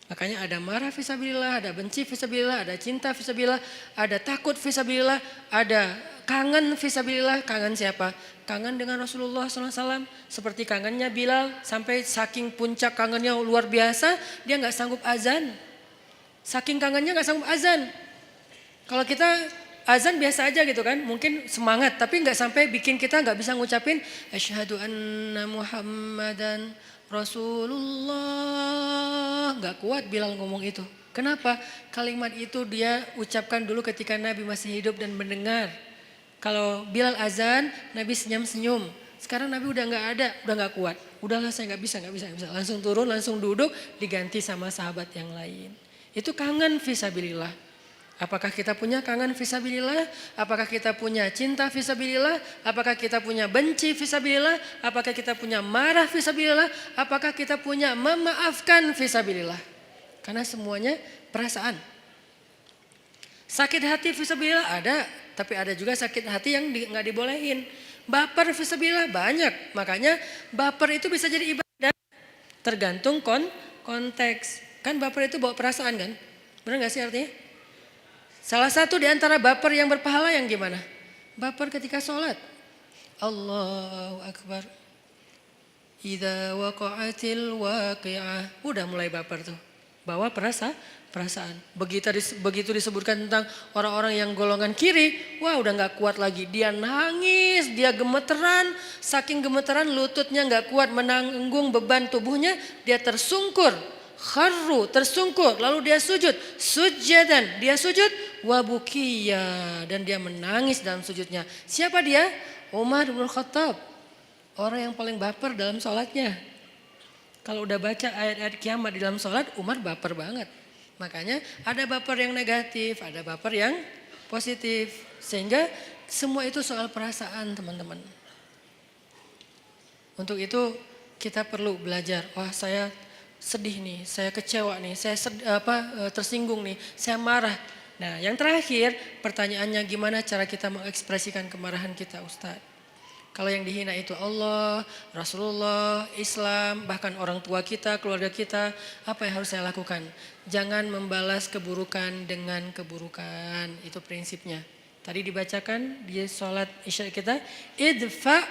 Speaker 1: Makanya ada marah fisabilillah, ada benci fisabilillah, ada cinta fisabilillah, ada takut fisabilillah, ada kangen fisabilillah, kangen siapa? Kangen dengan Rasulullah SAW. Seperti kangennya Bilal, sampai saking puncak kangennya luar biasa, dia nggak sanggup azan. Saking kangennya nggak sanggup azan. Kalau kita azan biasa aja gitu kan, mungkin semangat, tapi nggak sampai bikin kita nggak bisa ngucapin asyhadu anna Muhammadan Rasulullah. Nggak kuat Bilal ngomong itu. Kenapa? Kalimat itu dia ucapkan dulu ketika Nabi masih hidup dan mendengar. Kalau Bilal azan, Nabi senyum-senyum. Sekarang Nabi udah nggak ada, udah nggak kuat. Udahlah saya nggak bisa. Langsung turun, langsung duduk, diganti sama sahabat yang lain. Itu kangen fisabilillah. Apakah kita punya kangen fisabilillah? Apakah kita punya cinta fisabilillah? Apakah kita punya benci fisabilillah? Apakah kita punya marah fisabilillah? Apakah kita punya memaafkan fisabilillah? Karena semuanya perasaan. Sakit hati fisabilillah ada, tapi ada juga sakit hati yang nggak dibolehin. Baper fisabilillah banyak, makanya baper itu bisa jadi ibadah. Tergantung konteks. Kan baper itu bawa perasaan kan? Benar nggak sih artinya? Salah satu di antara baper yang berpahala yang gimana? Baper ketika sholat. Allahu Akbar. Idza waqa'atil waqi'ah. Udah mulai baper tuh. Bawa perasaan. Begitu disebutkan tentang orang-orang yang golongan kiri. Wah udah gak kuat lagi. Dia nangis, dia gemeteran. Saking gemeteran lututnya gak kuat menanggung beban tubuhnya. Dia tersungkur. Kharru, tersungkur, lalu dia sujud, sujadan, dia sujud, wabukiya, dan dia menangis dalam sujudnya. Siapa dia? Umar bin Khattab, orang yang paling baper dalam sholatnya. Kalau udah baca ayat-ayat kiamat di dalam sholat, Umar baper banget. Makanya ada baper yang negatif, ada baper yang positif. Sehingga semua itu soal perasaan teman-teman. Untuk itu kita perlu belajar, wah saya sedih nih, saya kecewa nih, saya tersinggung nih, saya marah. Nah yang terakhir pertanyaannya gimana cara kita mengekspresikan kemarahan kita Ustadz. Kalau yang dihina itu Allah, Rasulullah, Islam, bahkan orang tua kita, keluarga kita, apa yang harus saya lakukan? Jangan membalas keburukan dengan keburukan, itu prinsipnya. Tadi dibacakan di sholat isya kita, idfa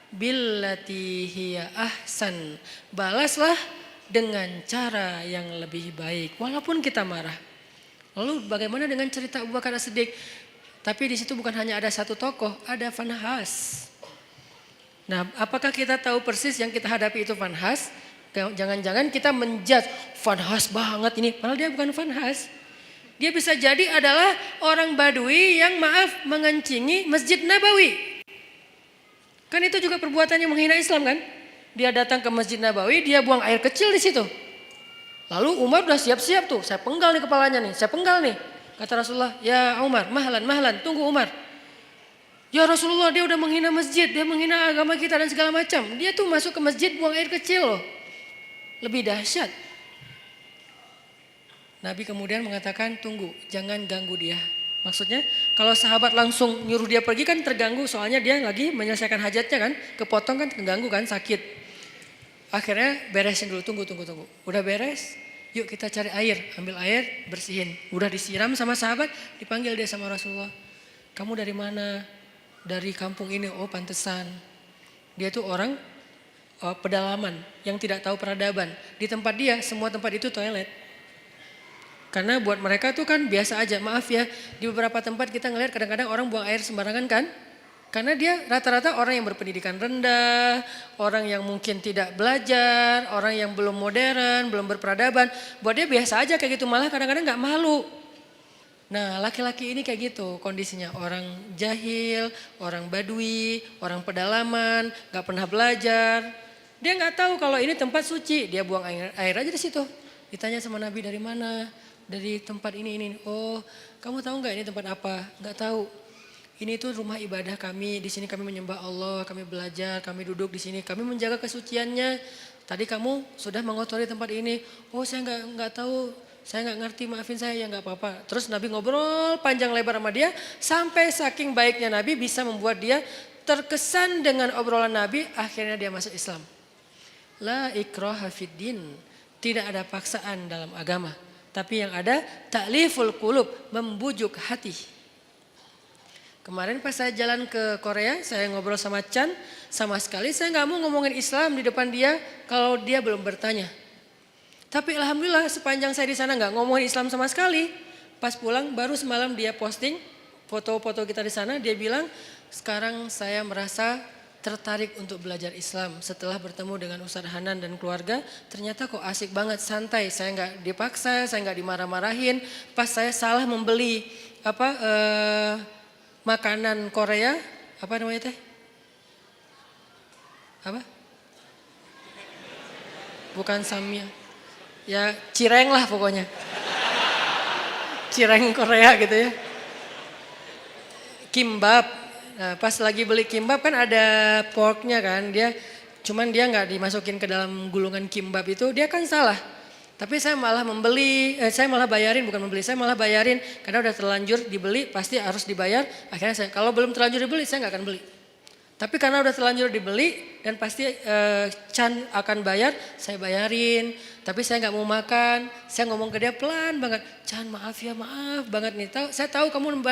Speaker 1: billati hiya ahsan, balaslah dengan cara yang lebih baik, walaupun kita marah. Lalu bagaimana dengan cerita Abu Bakar As-Siddiq? Tapi di situ bukan hanya ada satu tokoh, ada Fanhas. Nah, apakah kita tahu persis yang kita hadapi itu Fanhas? Jangan-jangan kita menjudge Fanhas banget ini, padahal dia bukan Fanhas. Dia bisa jadi adalah orang Badui yang mengencingi Masjid Nabawi. Kan itu juga perbuatannya menghina Islam kan? Dia datang ke Masjid Nabawi, dia buang air kecil di situ. Lalu Umar udah siap-siap tuh, saya penggal nih kepalanya nih, saya penggal nih. Kata Rasulullah, ya Umar, mahlan, tunggu Umar. Ya Rasulullah, dia udah menghina masjid, dia menghina agama kita dan segala macam. Dia tuh masuk ke masjid buang air kecil loh. Lebih dahsyat. Nabi kemudian mengatakan, tunggu, jangan ganggu dia. Maksudnya kalau sahabat langsung nyuruh dia pergi kan terganggu, soalnya dia lagi menyelesaikan hajatnya kan, kepotong kan terganggu kan, sakit. Akhirnya beresin dulu, tunggu. Udah beres, yuk kita cari air, ambil air, bersihin. Udah disiram sama sahabat, dipanggil dia sama Rasulullah. Kamu dari mana? Dari kampung ini, oh pantesan. Dia tuh orang pedalaman yang tidak tahu peradaban. Di tempat dia, semua tempat itu toilet. Karena buat mereka tuh kan biasa aja, maaf ya. Di beberapa tempat kita ngelihat kadang-kadang orang buang air sembarangan kan. Karena dia rata-rata orang yang berpendidikan rendah, orang yang mungkin tidak belajar, orang yang belum modern, belum berperadaban. Buat dia biasa aja kayak gitu, malah kadang-kadang gak malu. Nah laki-laki ini kayak gitu kondisinya, orang jahil, orang badui, orang pedalaman, gak pernah belajar. Dia gak tahu kalau ini tempat suci, dia buang air aja di situ. Ditanya sama Nabi dari mana, dari tempat ini. Oh kamu tahu gak ini tempat apa? Gak tahu. Ini tuh rumah ibadah kami, di sini kami menyembah Allah, kami belajar, kami duduk di sini, kami menjaga kesuciannya. Tadi kamu sudah mengotori tempat ini. Oh saya nggak tahu, saya nggak ngerti, maafin saya ya nggak apa-apa. Terus Nabi ngobrol panjang lebar sama dia, sampai saking baiknya Nabi bisa membuat dia terkesan dengan obrolan Nabi, akhirnya dia masuk Islam. La ikraha fiddin, tidak ada paksaan dalam agama, tapi yang ada ta'liful qulub, membujuk hati. Kemarin pas saya jalan ke Korea, saya ngobrol sama Chan, sama sekali saya nggak mau ngomongin Islam di depan dia kalau dia belum bertanya. Tapi alhamdulillah sepanjang saya di sana nggak ngomongin Islam sama sekali. Pas pulang baru semalam dia posting foto-foto kita di sana, dia bilang sekarang saya merasa tertarik untuk belajar Islam setelah bertemu dengan Ustadz Hanan dan keluarga. Ternyata kok asik banget, santai, saya nggak dipaksa, saya nggak dimarah-marahin. Pas saya salah membeli makanan Korea, apa namanya teh? Apa? Bukan samyang. Ya cireng lah pokoknya. Cireng Korea gitu ya. Kimbap. Nah, pas lagi beli kimbap kan ada porknya kan. Cuman dia nggak dimasukin ke dalam gulungan kimbap itu, dia kan salah. Tapi saya malah saya malah bayarin, bukan membeli, saya malah bayarin. Karena udah terlanjur dibeli, pasti harus dibayar. Akhirnya kalau belum terlanjur dibeli, saya nggak akan beli. Tapi karena udah terlanjur dibeli dan pasti Chan akan bayar, saya bayarin. Tapi saya nggak mau makan, saya ngomong ke dia pelan banget. Chan maaf ya, maaf banget nih. Saya tahu kamu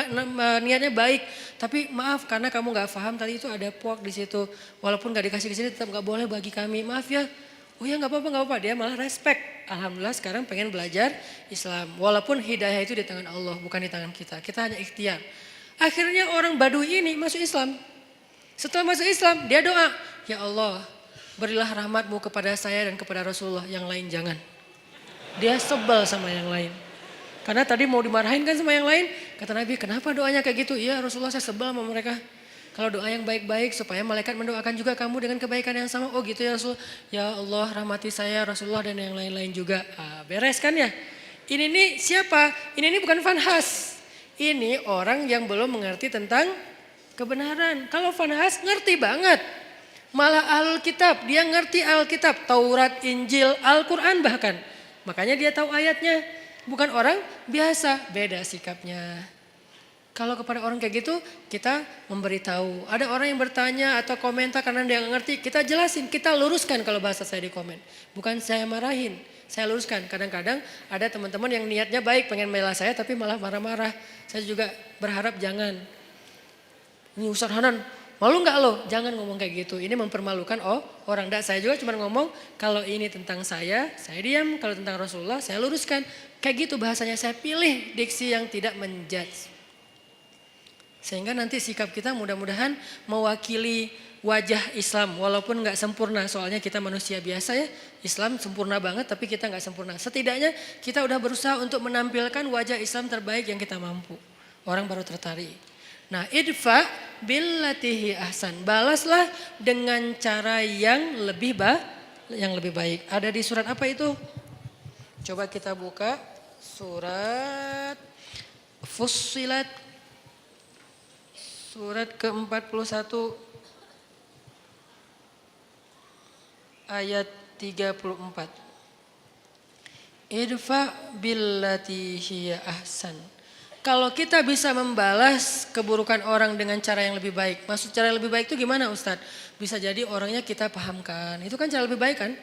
Speaker 1: niatnya baik, tapi maaf karena kamu nggak paham tadi itu ada pork di situ. Walaupun nggak dikasih di sini, tetap nggak boleh bagi kami. Maaf ya. Oh ya nggak apa-apa. Dia malah respect. Alhamdulillah sekarang pengen belajar Islam. Walaupun hidayah itu di tangan Allah, bukan di tangan kita. Kita hanya ikhtiar. Akhirnya orang Baduy ini masuk Islam. Setelah masuk Islam, dia doa, ya Allah, berilah rahmatmu kepada saya dan kepada Rasulullah, yang lain jangan. Dia sebel sama yang lain. Karena tadi mau dimarahin kan sama yang lain, kata Nabi, kenapa doanya kayak gitu? Iya Rasulullah, saya sebel sama mereka. Kalau doa yang baik-baik supaya malaikat mendoakan juga kamu dengan kebaikan yang sama. Oh gitu ya Rasul. Ya Allah rahmati saya, Rasulullah dan yang lain-lain juga. Beres kan ya? Ini nih siapa? Ini bukan Fanhas. Ini orang yang belum mengerti tentang kebenaran. Kalau Fanhas ngerti banget. Malah Alkitab, dia ngerti Alkitab. Taurat, Injil, Al-Quran bahkan. Makanya dia tahu ayatnya. Bukan orang biasa, beda sikapnya. Kalau kepada orang kayak gitu, kita memberitahu. Ada orang yang bertanya atau komentar karena dia nggak ngerti, kita jelasin, kita luruskan kalau bahasa saya di komen. Bukan saya marahin, saya luruskan. Kadang-kadang ada teman-teman yang niatnya baik, pengen bela saya tapi malah marah-marah. Saya juga berharap jangan. Ini Ustadz Hanan, malu nggak lo? Jangan ngomong kayak gitu, ini mempermalukan orang. Saya juga cuma ngomong, kalau ini tentang saya diam. Kalau tentang Rasulullah, saya luruskan. Kayak gitu bahasanya, saya pilih diksi yang tidak menjudge. Sehingga nanti sikap kita mudah-mudahan mewakili wajah Islam. Walaupun gak sempurna, soalnya kita manusia biasa ya. Islam sempurna banget tapi kita gak sempurna. Setidaknya kita udah berusaha untuk menampilkan wajah Islam terbaik yang kita mampu. Orang baru tertarik. Nah idfa billatihi ahsan. Balaslah dengan cara yang lebih baik. Ada di surat apa itu? Coba kita buka surat Fussilat. Surat ke-41 ayat 34. Idfa billati hiya ahsan. Kalau kita bisa membalas keburukan orang dengan cara yang lebih baik. Maksud cara yang lebih baik itu gimana Ustadz? Bisa jadi orangnya kita pahamkan. Itu kan cara lebih baik kan?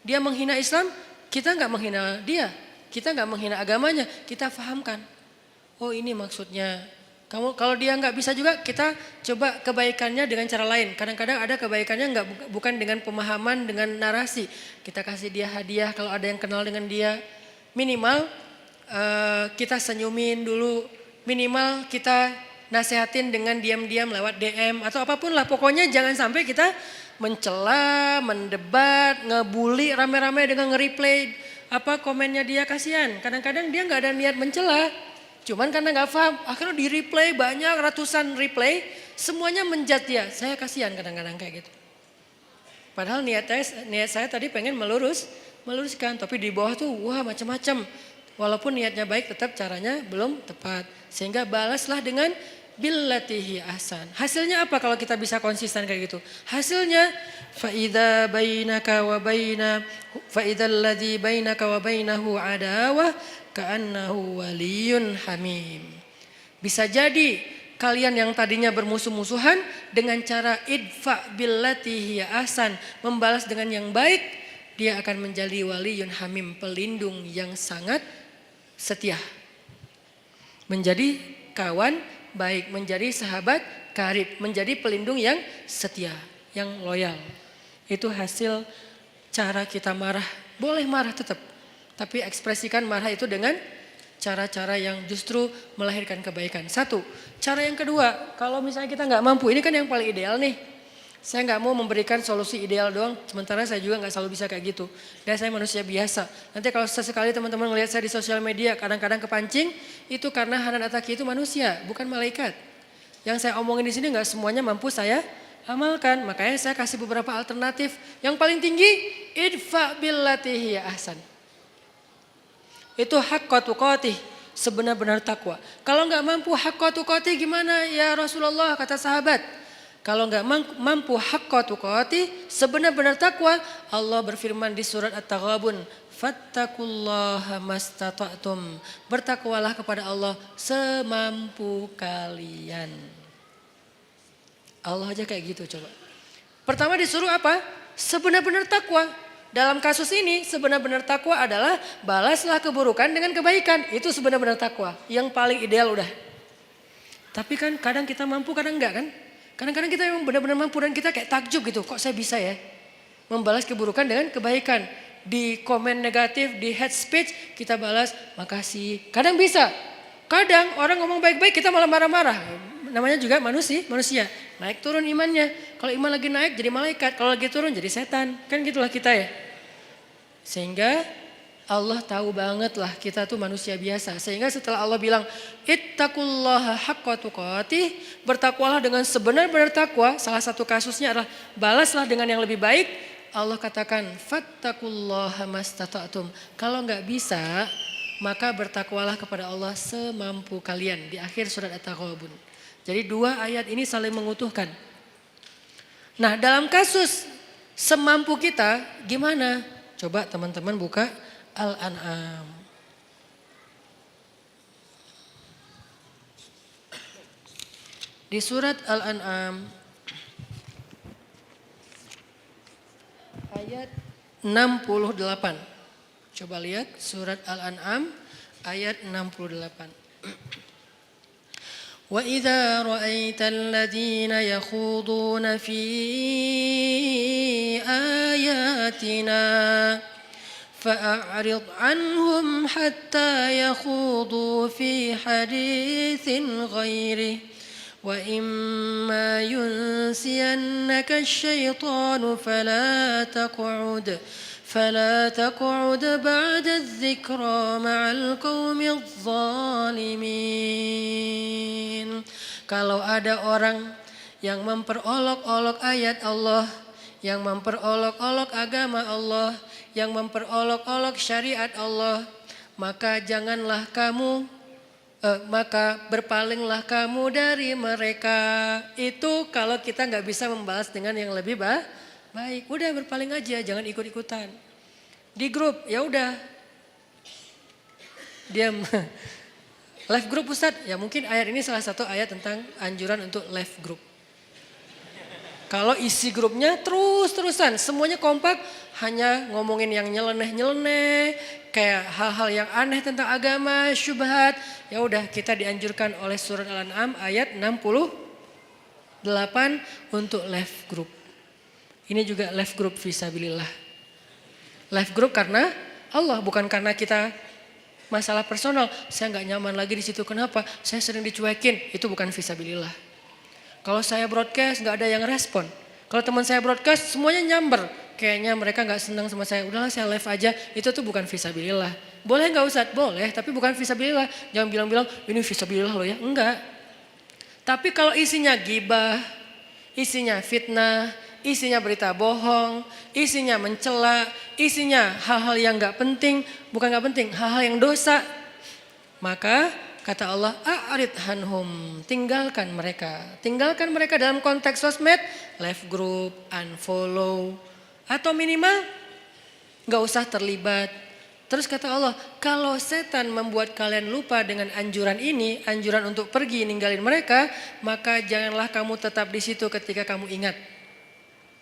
Speaker 1: Dia menghina Islam, kita nggak menghina dia. Kita nggak menghina agamanya, kita pahamkan. Oh ini maksudnya. Kalau dia nggak bisa juga, kita coba kebaikannya dengan cara lain. Kadang-kadang ada kebaikannya bukan dengan pemahaman, dengan narasi. Kita kasih dia hadiah kalau ada yang kenal dengan dia. Minimal kita senyumin dulu. Minimal kita nasehatin dengan diam-diam lewat DM atau apapun lah. Pokoknya jangan sampai kita mencela, mendebat, ngebully rame-rame dengan nge-replay komennya dia. Kasihan. Kadang-kadang dia nggak ada niat mencela. Cuman karena gak paham, akhirnya di replay banyak ratusan replay, semuanya menjat dia. Saya kasihan kadang-kadang kayak gitu. Padahal niat saya tadi pengen meluruskan, tapi di bawah tuh wah macam-macam. Walaupun niatnya baik, tetap caranya belum tepat. Sehingga balaslah dengan billatihi ahsan. Hasilnya apa kalau kita bisa konsisten kayak gitu? Hasilnya faidza alladzi bainaka wa bainahu adawah ka'annahu waliyun hamim. Bisa jadi kalian yang tadinya bermusuh-musuhan dengan cara idfa billati hiya ahsan, membalas dengan yang baik, dia akan menjadi waliyun hamim, pelindung yang sangat setia. Menjadi kawan baik, menjadi sahabat karib, menjadi pelindung yang setia, yang loyal. Itu hasil cara kita marah. Boleh marah tetap, tapi ekspresikan marah itu dengan cara-cara yang justru melahirkan kebaikan. Satu, cara yang kedua, kalau misalnya kita nggak mampu, ini kan yang paling ideal nih. Saya nggak mau memberikan solusi ideal doang, sementara saya juga nggak selalu bisa kayak gitu. Dan saya manusia biasa. Nanti kalau sesekali teman-teman melihat saya di sosial media, kadang-kadang kepancing, itu karena Hanan Ataki itu manusia, bukan malaikat. Yang saya omongin di sini nggak semuanya mampu saya amalkan. Makanya saya kasih beberapa alternatif. Yang paling tinggi, idfa billati hiya ahsan. Itu haqqa tuqatih, sebenar-benar takwa. Kalau nggak mampu haqqa tuqatih gimana ya Rasulullah, kata sahabat. Kalau nggak mampu haqqa tuqatih, sebenar-benar takwa, Allah berfirman di surat At-Taghabun, fattaqullaha mastata'tum. Bertakwalah kepada Allah semampu kalian. Allah aja kayak gitu coba. Pertama disuruh apa? Sebenar-benar takwa. Dalam kasus ini sebenar-benar takwa adalah balaslah keburukan dengan kebaikan. Itu sebenar-benar takwa. Yang paling ideal udah. Tapi kan kadang kita mampu, kadang enggak kan? Kadang-kadang kita memang benar-benar mampu dan kita kayak takjub gitu. Kok saya bisa ya membalas keburukan dengan kebaikan. Di komen negatif, di hate speech kita balas makasih. Kadang bisa. Kadang orang ngomong baik-baik kita malah marah-marah. Namanya juga manusia. Naik turun imannya. Kalau iman lagi naik jadi malaikat. Kalau lagi turun jadi setan. Kan gitulah kita ya. Sehingga Allah tahu banget lah kita tuh manusia biasa. Sehingga setelah Allah bilang ittaqullaha haqqa tuqatih, bertakwalah dengan sebenar-benar takwa. Salah satu kasusnya adalah balaslah dengan yang lebih baik. Allah katakan fattaqullaha mastata'tum. Kalau nggak bisa maka bertakwalah kepada Allah semampu kalian. Di akhir surat At-Taghabun. Jadi dua ayat ini saling mengutuhkan. Nah dalam kasus semampu kita gimana? Coba teman-teman buka Al-An'am. Di surat Al-An'am ayat 68. Coba lihat surat Al-An'am ayat 68. وَإِذَا رَأَيْتَ الَّذِينَ يَخُوضُونَ فِي آيَاتِنَا فأعرض عنهم حتى يخوضوا في حديث غيره وإما ينسينك الشيطان فلا تقعد بعد الذكرى مع القوم الظالمين. Kalau ada orang yang memperolok-olok ayat Allah, yang memperolok-olok agama Allah, yang memperolok-olok syariat Allah, maka maka berpalinglah kamu dari mereka. Itu kalau kita nggak bisa membalas dengan yang lebih baik, udah berpaling aja, jangan ikut-ikutan. Di grup, ya udah, diam. Live group Ustadz, ya mungkin ayat ini salah satu ayat tentang anjuran untuk live group. Kalau isi grupnya terus-terusan, semuanya kompak, hanya ngomongin yang nyeleneh-nyeleneh, kayak hal-hal yang aneh tentang agama, syubhat, ya udah kita dianjurkan oleh surat Al-An'am ayat 68 untuk live group. Ini juga live group fisabilillah. Live group karena Allah, bukan karena kita masalah personal. Saya nggak nyaman lagi di situ, kenapa? Saya sering dicuekin, itu bukan fisabilillah. Kalau saya broadcast nggak ada yang respon. Kalau teman saya broadcast semuanya nyamber. Kayaknya mereka nggak senang sama saya. Udahlah saya live aja. Itu tuh bukan fisabilillah. Boleh nggak Ustadz? Boleh, tapi bukan fisabilillah. Jangan bilang-bilang ini fisabilillah loh ya. Enggak. Tapi kalau isinya gibah, isinya fitnah, isinya berita bohong, isinya mencela, isinya hal-hal yang nggak penting, bukan nggak penting, hal-hal yang dosa, maka kata Allah, a'rid hanhum, tinggalkan mereka. Tinggalkan mereka dalam konteks sosmed, live group, unfollow, atau minimal gak usah terlibat. Terus kata Allah, kalau setan membuat kalian lupa dengan anjuran ini, anjuran untuk pergi ninggalin mereka, maka janganlah kamu tetap di situ ketika kamu ingat.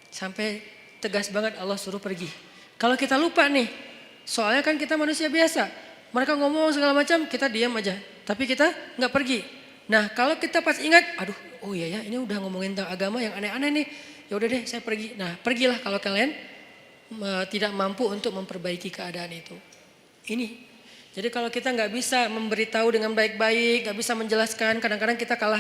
Speaker 1: Sampai tegas banget Allah suruh pergi. Kalau kita lupa nih, soalnya kan kita manusia biasa. Mereka ngomong segala macam, kita diam aja. Tapi kita nggak pergi. Nah kalau kita pas ingat, aduh oh iya ya ini udah ngomongin tentang agama yang aneh-aneh nih. Ya udah deh saya pergi. Nah pergilah kalau kalian tidak mampu untuk memperbaiki keadaan itu. Ini. Jadi kalau kita nggak bisa memberitahu dengan baik-baik, nggak bisa menjelaskan, kadang-kadang kita kalah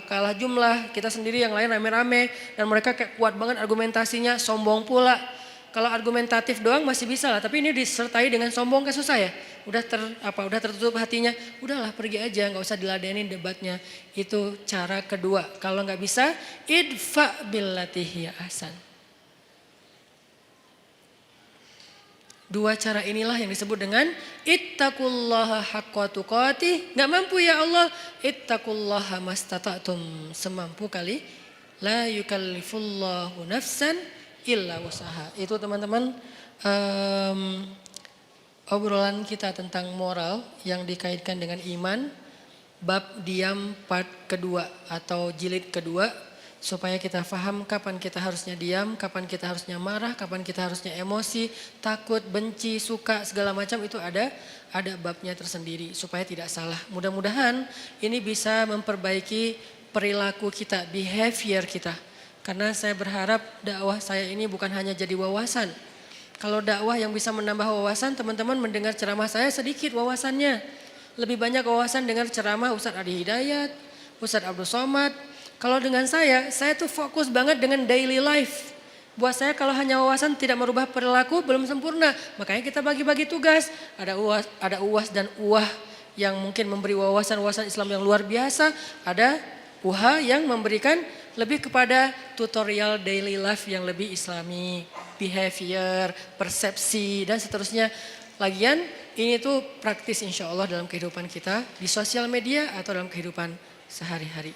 Speaker 1: kalah jumlah, kita sendiri yang lain rame-rame dan mereka kayak kuat banget argumentasinya, sombong pula. Kalau argumentatif doang masih bisa lah, tapi ini disertai dengan sombong kan susah ya. Udah tertutup hatinya, udahlah pergi aja, nggak usah diladenin debatnya. Itu cara kedua. Kalau nggak bisa, idfa billati hiya ahsan. Dua cara inilah yang disebut dengan ittaqullaha haqqa tuqatih. Nggak mampu ya Allah, ittaqullaha mastata'tum, semampu kali. La yukallifullahu nafsan illa usaha. Itu teman-teman obrolan kita tentang moral yang dikaitkan dengan iman. Bab diam part kedua atau jilid kedua. Supaya kita paham kapan kita harusnya diam, kapan kita harusnya marah, kapan kita harusnya emosi, takut, benci, suka, segala macam itu ada babnya tersendiri supaya tidak salah. Mudah-mudahan ini bisa memperbaiki perilaku kita, behavior kita. Karena saya berharap dakwah saya ini bukan hanya jadi wawasan. Kalau dakwah yang bisa menambah wawasan, teman-teman mendengar ceramah saya sedikit wawasannya. Lebih banyak wawasan dengar ceramah Ustadz Adi Hidayat, Ustadz Abdul Somad. Kalau dengan saya tuh fokus banget dengan daily life. Buat saya kalau hanya wawasan tidak merubah perilaku belum sempurna. Makanya kita bagi-bagi tugas. Ada UAS dan UAH yang mungkin memberi wawasan-wawasan Islam yang luar biasa. Ada UHA yang memberikan lebih kepada tutorial daily life yang lebih islami. Behavior, persepsi dan seterusnya. Lagian ini tuh praktis insya Allah dalam kehidupan kita. Di sosial media atau dalam kehidupan sehari-hari.